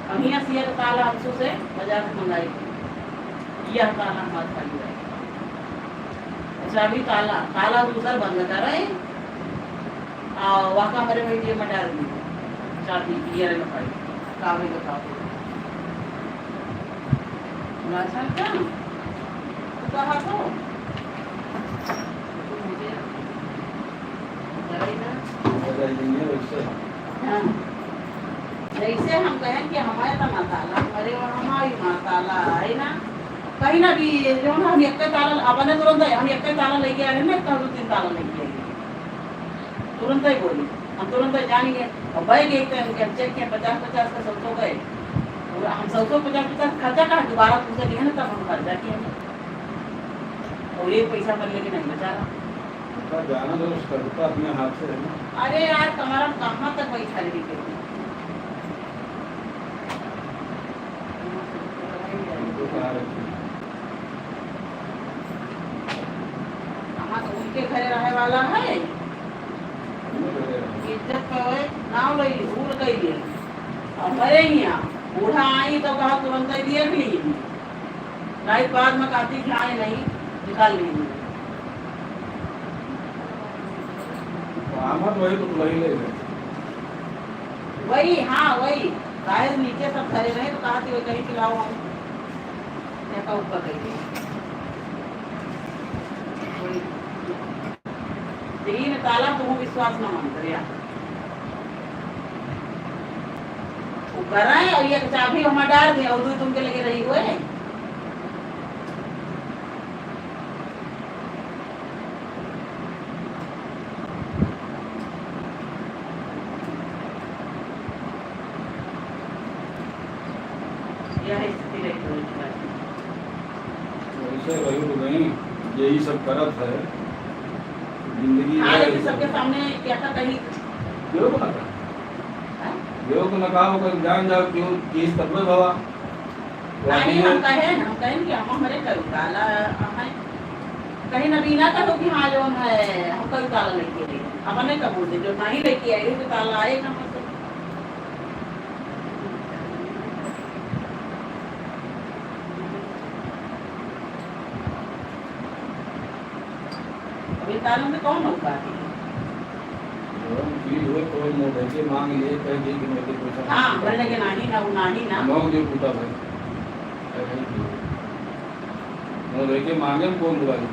हम यहाँ सिया का ताला हमसो से बाजार से मंगाई थी यह ताला हमारे खाली है अच्छा अभी ताला ताला दूसरा बंद कर रहे वाका हमारे भाई ये मटार दी चाबी ये रहा पाई कावे का कावे अच्छा क्या कहा तो मुझे हाँ जैसे हम कहें कि हमारे तो माताला हमारे हमारी माताला है ना कहीं ना भी जो ना हम एक ताला अपने तुरंत हम एक ताला लेके आ रहे ना एक 2-3 ताला लेके आए तुरंत ही बोली हम तुरंत जानेंगे और बैग एक चेक किया 50-50 का सब तो गए हम 150 खर्चा कहा दोबारा तुमसे लिया ना तब हम खर्चा किया और ये पैसा पर लेके नहीं बचा रहा जाना तो करता अपने हाथ से है ना अरे यार तुम्हारा कहाँ तक वही खरीदी के कहाँ तो उनके घरे रहे वाला है इज्जत पे नाव लई उड़ गई है और मरे ही यहाँ बूढ़ा आई तो कहा तुरंत ही दिए भी रात बाद में कहती कि आए नहीं निकाल लीजिए वही तो वही ले वही हाँ वही शायद नीचे सब खड़े रहे तो कहा थी वही कहीं खिलाओ हम का ऊपर कही तीन ताला तुम विश्वास न मान कर कर रहे और ये चाबी हम डाल दिया और तुमके लगे रही हुए वैसे वही हो गई यही सब करत है जिंदगी हाँ लेकिन सबके सामने क्या था कहीं योग न कहा योग न कहा वो जान जाओ क्यों चीज तब में भवा नहीं हम कहें कि हम हमारे कई ताला है कहीं नबीना कहो कि हाँ जो है हम कई ताला लेके आए अपने कबूल दे जो नहीं लेके आए तो ताला आए कहाँ से अभी तालों में कौन होगा कोई मोटे के मांग ले कह कि मेरे पैसा हाँ बोलने के नानी ना वो नानी ना मांग जो पूछा भाई मोटे के मांगे में कौन बुलाई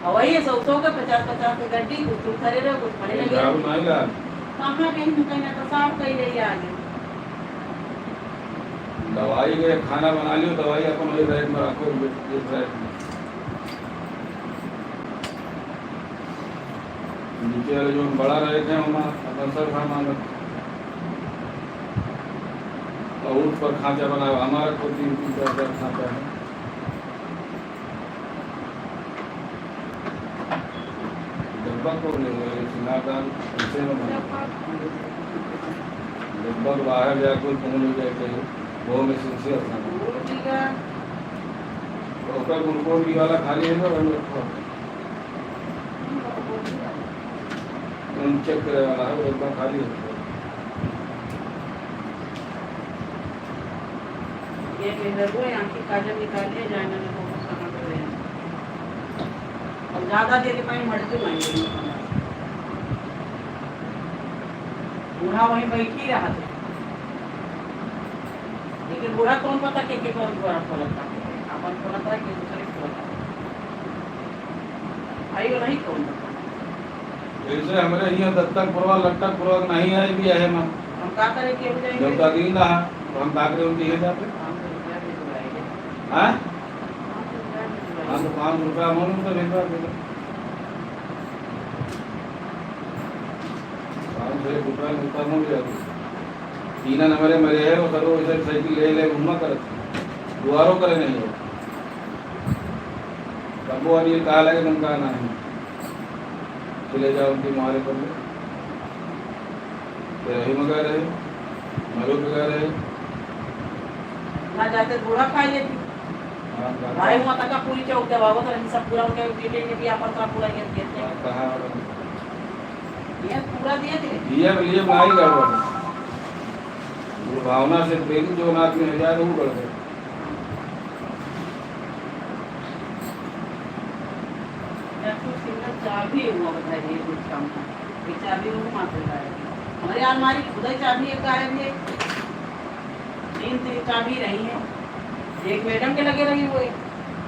वही 100 का 50 की गड्डी कुछ खड़े रहे कुछ खड़े लगे कहाँ कहीं ना तो साफ कही रही आगे दवाई के खाना बना लियो, दवाई अपन वही रैक में रखो, इस रैक में। नीचे वाले जो बड़ा रैक है वहाँ अपन सब सामान रखो। और उस पर खांचा बना हुआ हमारा को 3-3 4 खांचा है। डब्बा को नहीं है सिंगारदान ऐसे में बना डब्बा बाहर जाकर पहुँच जाते हैं वो में सिंसियर था। तो उसका ग्लूकोज की वाला खाली है ना बंद रखो, चेक करे वाला है वो डब्बा खाली है। ये यहाँ की काजल निकालिए जाएगा ना फोकस करना पड़ेगा और ज़्यादा देर के पानी मटके मांगे बूढ़ा वहीं बैठ ही रहा था, लेकिन बूढ़ा कौन पता के कौन बड़ा खोलता अपन खोलता कि दूसरे खोलता आई वो नहीं कौन जैसे हमारे यहाँ दत्तकपुरवा लट्टकपुरवा नहीं है भी है ना, हम क्या करें कि जब तक ही ना तो हम ताकरे उनकी है जाते हाँ हम 5 रुपया मालूम तो नहीं बात है 5 रुपया मिलता हो गया। 3 नंबर मरे है वो सरो इसे साइकिल ले ले घूमा कर दुआरों करे नहीं हो तब वो अभी कहा लगे तुम कहा नहीं चले जाओ उनकी मारे पर रही मगा रहे मरो मगा रहे ना जाते बूढ़ा खा लेती भाई हुआ तक पूरी चौक दबावो तो नहीं सब पूरा उनके बेटे ने भी अपन का पूरा ये देते हैं कहां ये पूरा दिए थे दिया लिए नहीं कर रहा वो भावना से प्रेम जो नाथ में हजार वो कर दे चाबी हुआ बताइए कुछ काम का ये चाबी वो मात्र का है हमारे अलमारी खुदा चाबी एक गायब है 3 चाबी रही है एक मैडम के लगे रही वो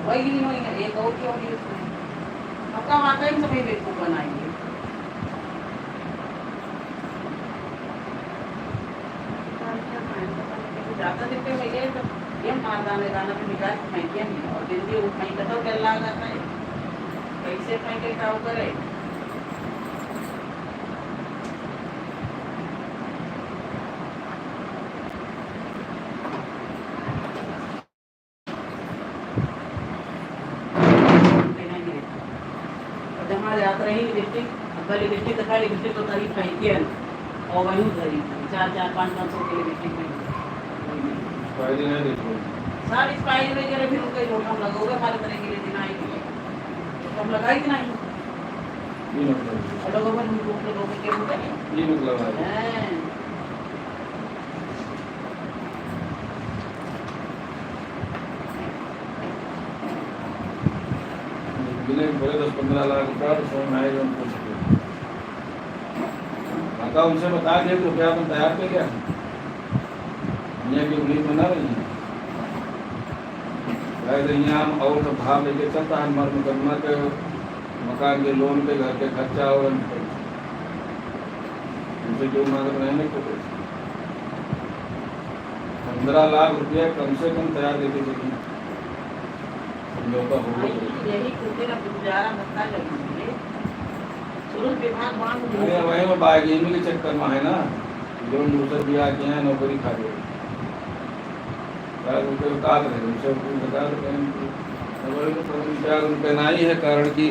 वही नहीं हुई एक और की होगी उसमें आपका वाकई में सभी बेवकूफ बनाएंगे जाता देखते भैया तो ये मारदाने गाना पे निकाल फेंकिए नहीं और जल्दी वो फेंक तो डर लगा जाता है कैसे फेंके क्या करे यात्रा ही लिपस्टिक अब्बाली लिपस्टिक तक लिपस्टिक तो तारीफ फेंकी है और वही धरी 4-500 के लिपस्टिक में फायदे नहीं देखो सारी स्पाइस वगैरह फिर उनका लोटम लगोगे हर तरह के लिए दिन आएगी तो हम लगाई कि नहीं ये मतलब लोगों को लोगों के होते हैं ये मतलब है बिना बड़े 10-15 लाख रुपया तो समझ में आएगा उनको काका उनसे बता दिए तो क्या अपन तैयार पे क्या यहाँ की उम्मीद बना रही है यहाँ हम और सब भाव लेके चलता है मर मुकदमा के मकान के लोन पे घर के खर्चा और उनसे जो मांग रहने को 15 लाख रुपया कम से कम तैयार देके चलिए यही खुदेरा गुजारा धक्का लगेंगे तुरंत विभाग बांध अरे वही में बागेनी के चक्कर में है ना जो दूसरे बिया के हैं नौकरी खा गए उनके बता रहे उनसे बता रहे उनका नहीं है कारण कि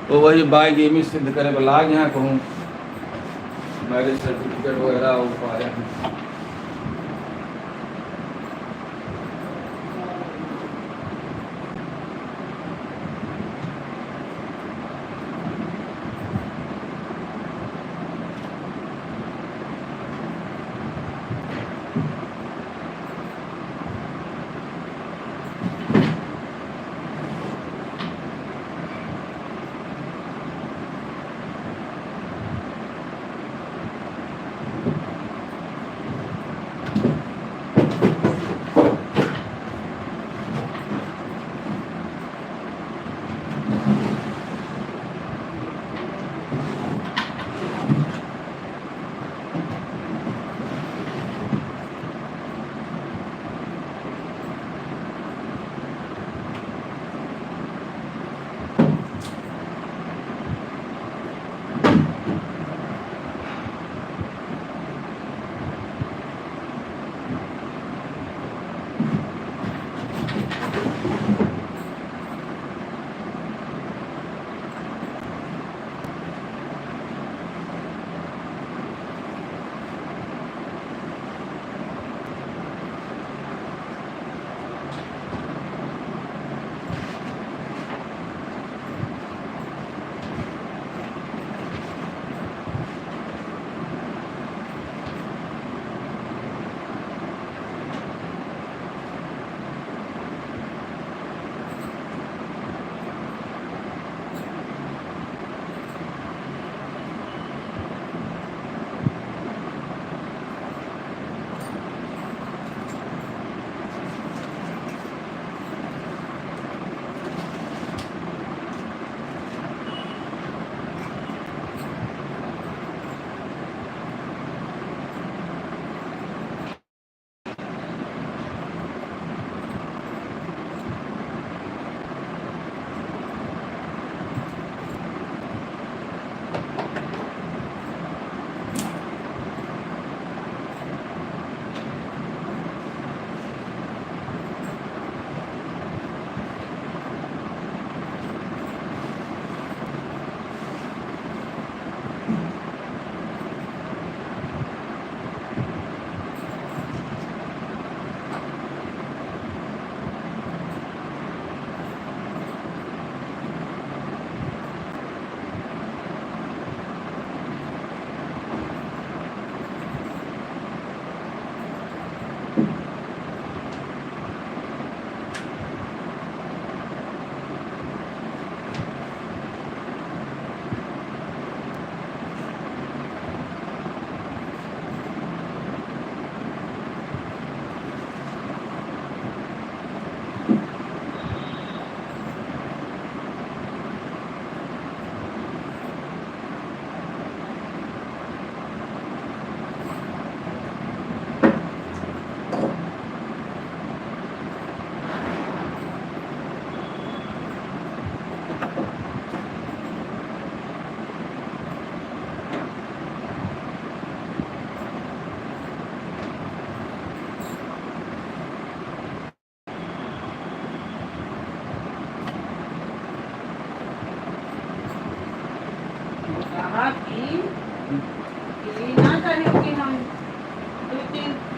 तो वही बागेनी सिद्ध करे लाग यहाँ कहूँ मैरिज सर्टिफिकेट वगैरह हो पाए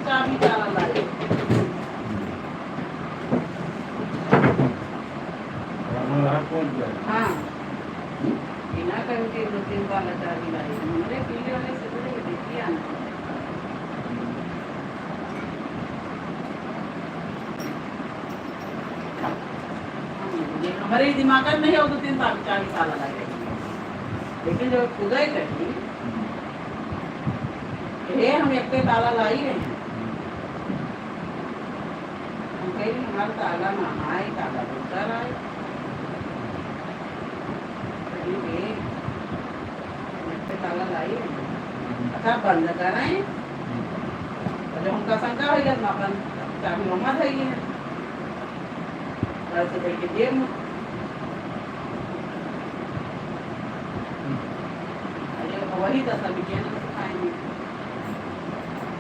चाबी ताला लाए। पहुंच गया। हाँ बिना कहीं के 2-3 ताला चाबी लाए। हमरे पीले वाले से तो देखिए आना। हमारे दिमाग में नहीं हो 2-3 चाबी ताला लाए, लेकिन जब खुदाई करी ये हम एक पे ताला ला ही रहे हैं। हम कहीं हमारा ताला ना आए, ताला दूसरा आए, एक पे ताला ला ही रहे हैं। अच्छा बंद कराएं, जब हमका शंका हो गया अपन चाबी मम्मा था ही है, ऐसे करके जेब में वही दशा विज्ञान को सिखाएंगे,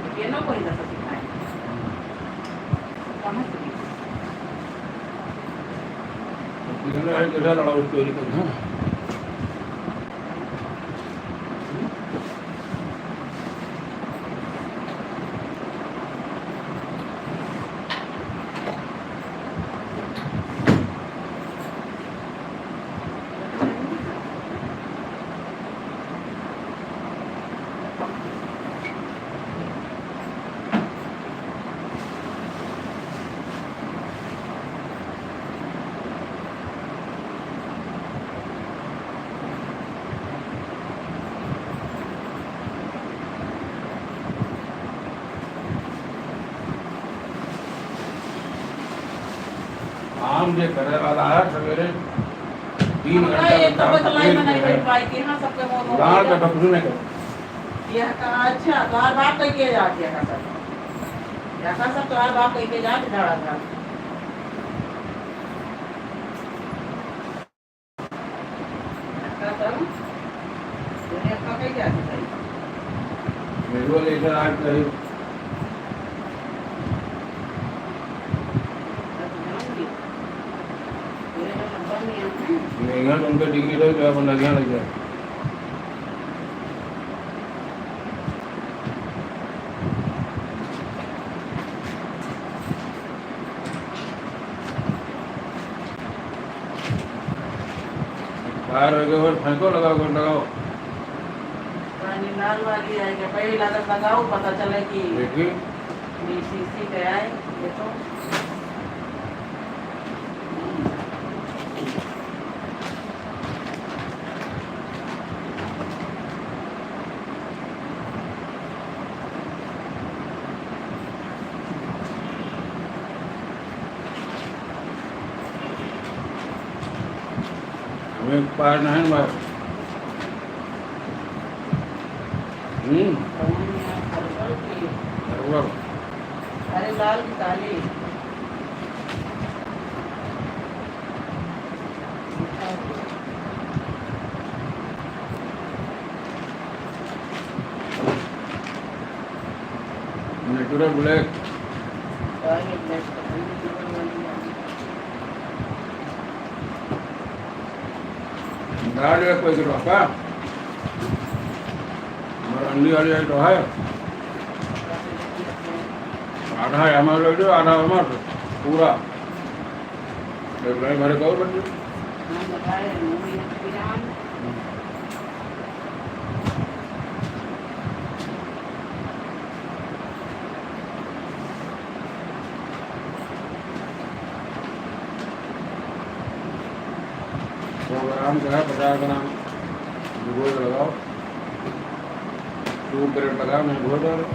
विज्ञानों को ही दशा सिखाएंगे। कहाँ से लड़ा चोरी करना। आम जे करे वाला है सवेरे 3 घंटा एक तो बतलाई में नहीं बैठ पाई कि हाँ सबके मोह गाँव का डॉक्टर ने कहा यह कहा अच्छा तो हर बात कह के जाती है सब, ऐसा सब तो हर बात कह के जाते झाड़ा था। मेरे को लेकर आज कहीं महंगा तो उनका डिग्री रहे जो अपन लग जाए। बाहर हो गए और फेंको लगाओ लाल वाली आएगा पहले लागत लगाओ, पता चले कि देखिए बीसीसी का आए ये तो हमें पार नहीं मार। अरे लाल की काली नेचुरल ब्लैक दाल है कोई किलो का हमारा अंडी वाली आई तो है आधा है हमारे ले आधा हमारे पूरा भरे कौर बन ग्राम का है 50 ग्राम भिगो लगाओ 2 मिनट लगाओ मैं भिगो डालो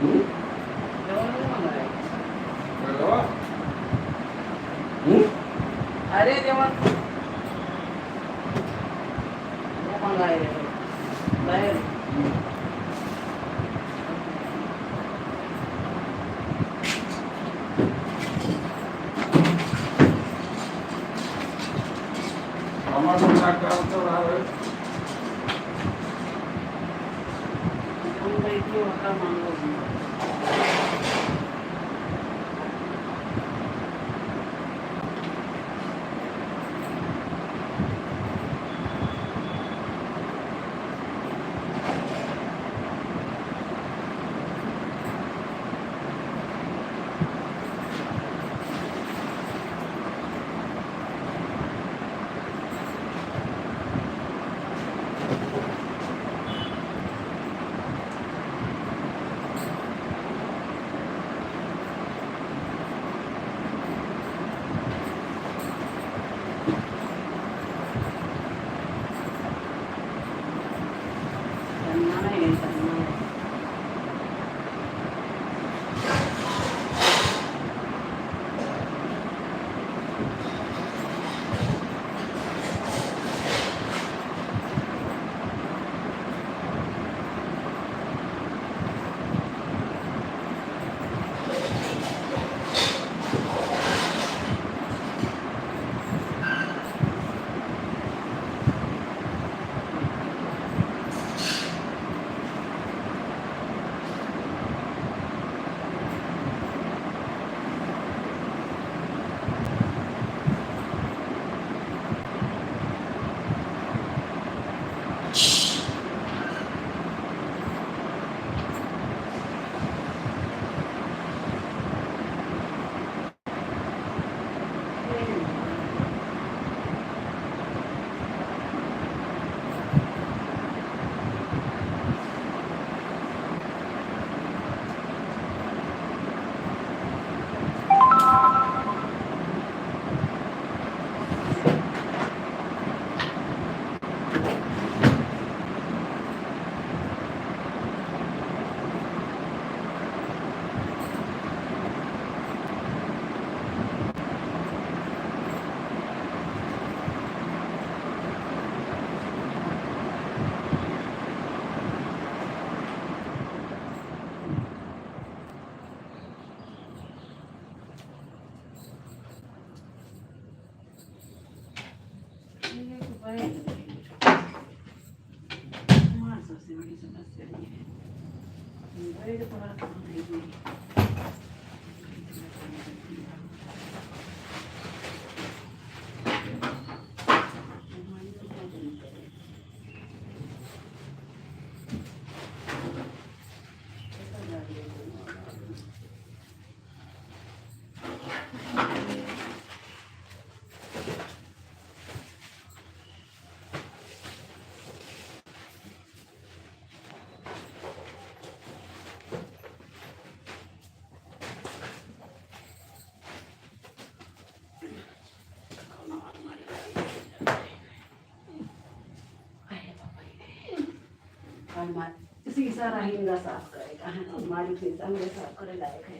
हम्म? बरवा? अरे जेवण मंगाए बाहेर टमाटो काम तो रहा है हम बैठी होता मांगो करना है करना है हमारे सबसे बड़ी समस्या ये है मोबाइल पर कहाँ है ये शीशा रहेगा साफ करेगा है हमारी शीशा मेरे साफ करे लायक है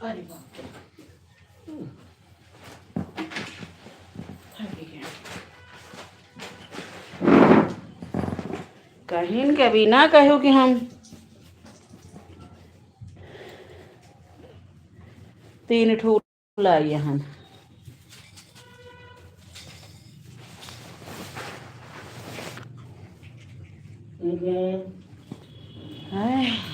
अरे बाप कहीं कभी ना कहो कि हम 3 ठूल लाई हम है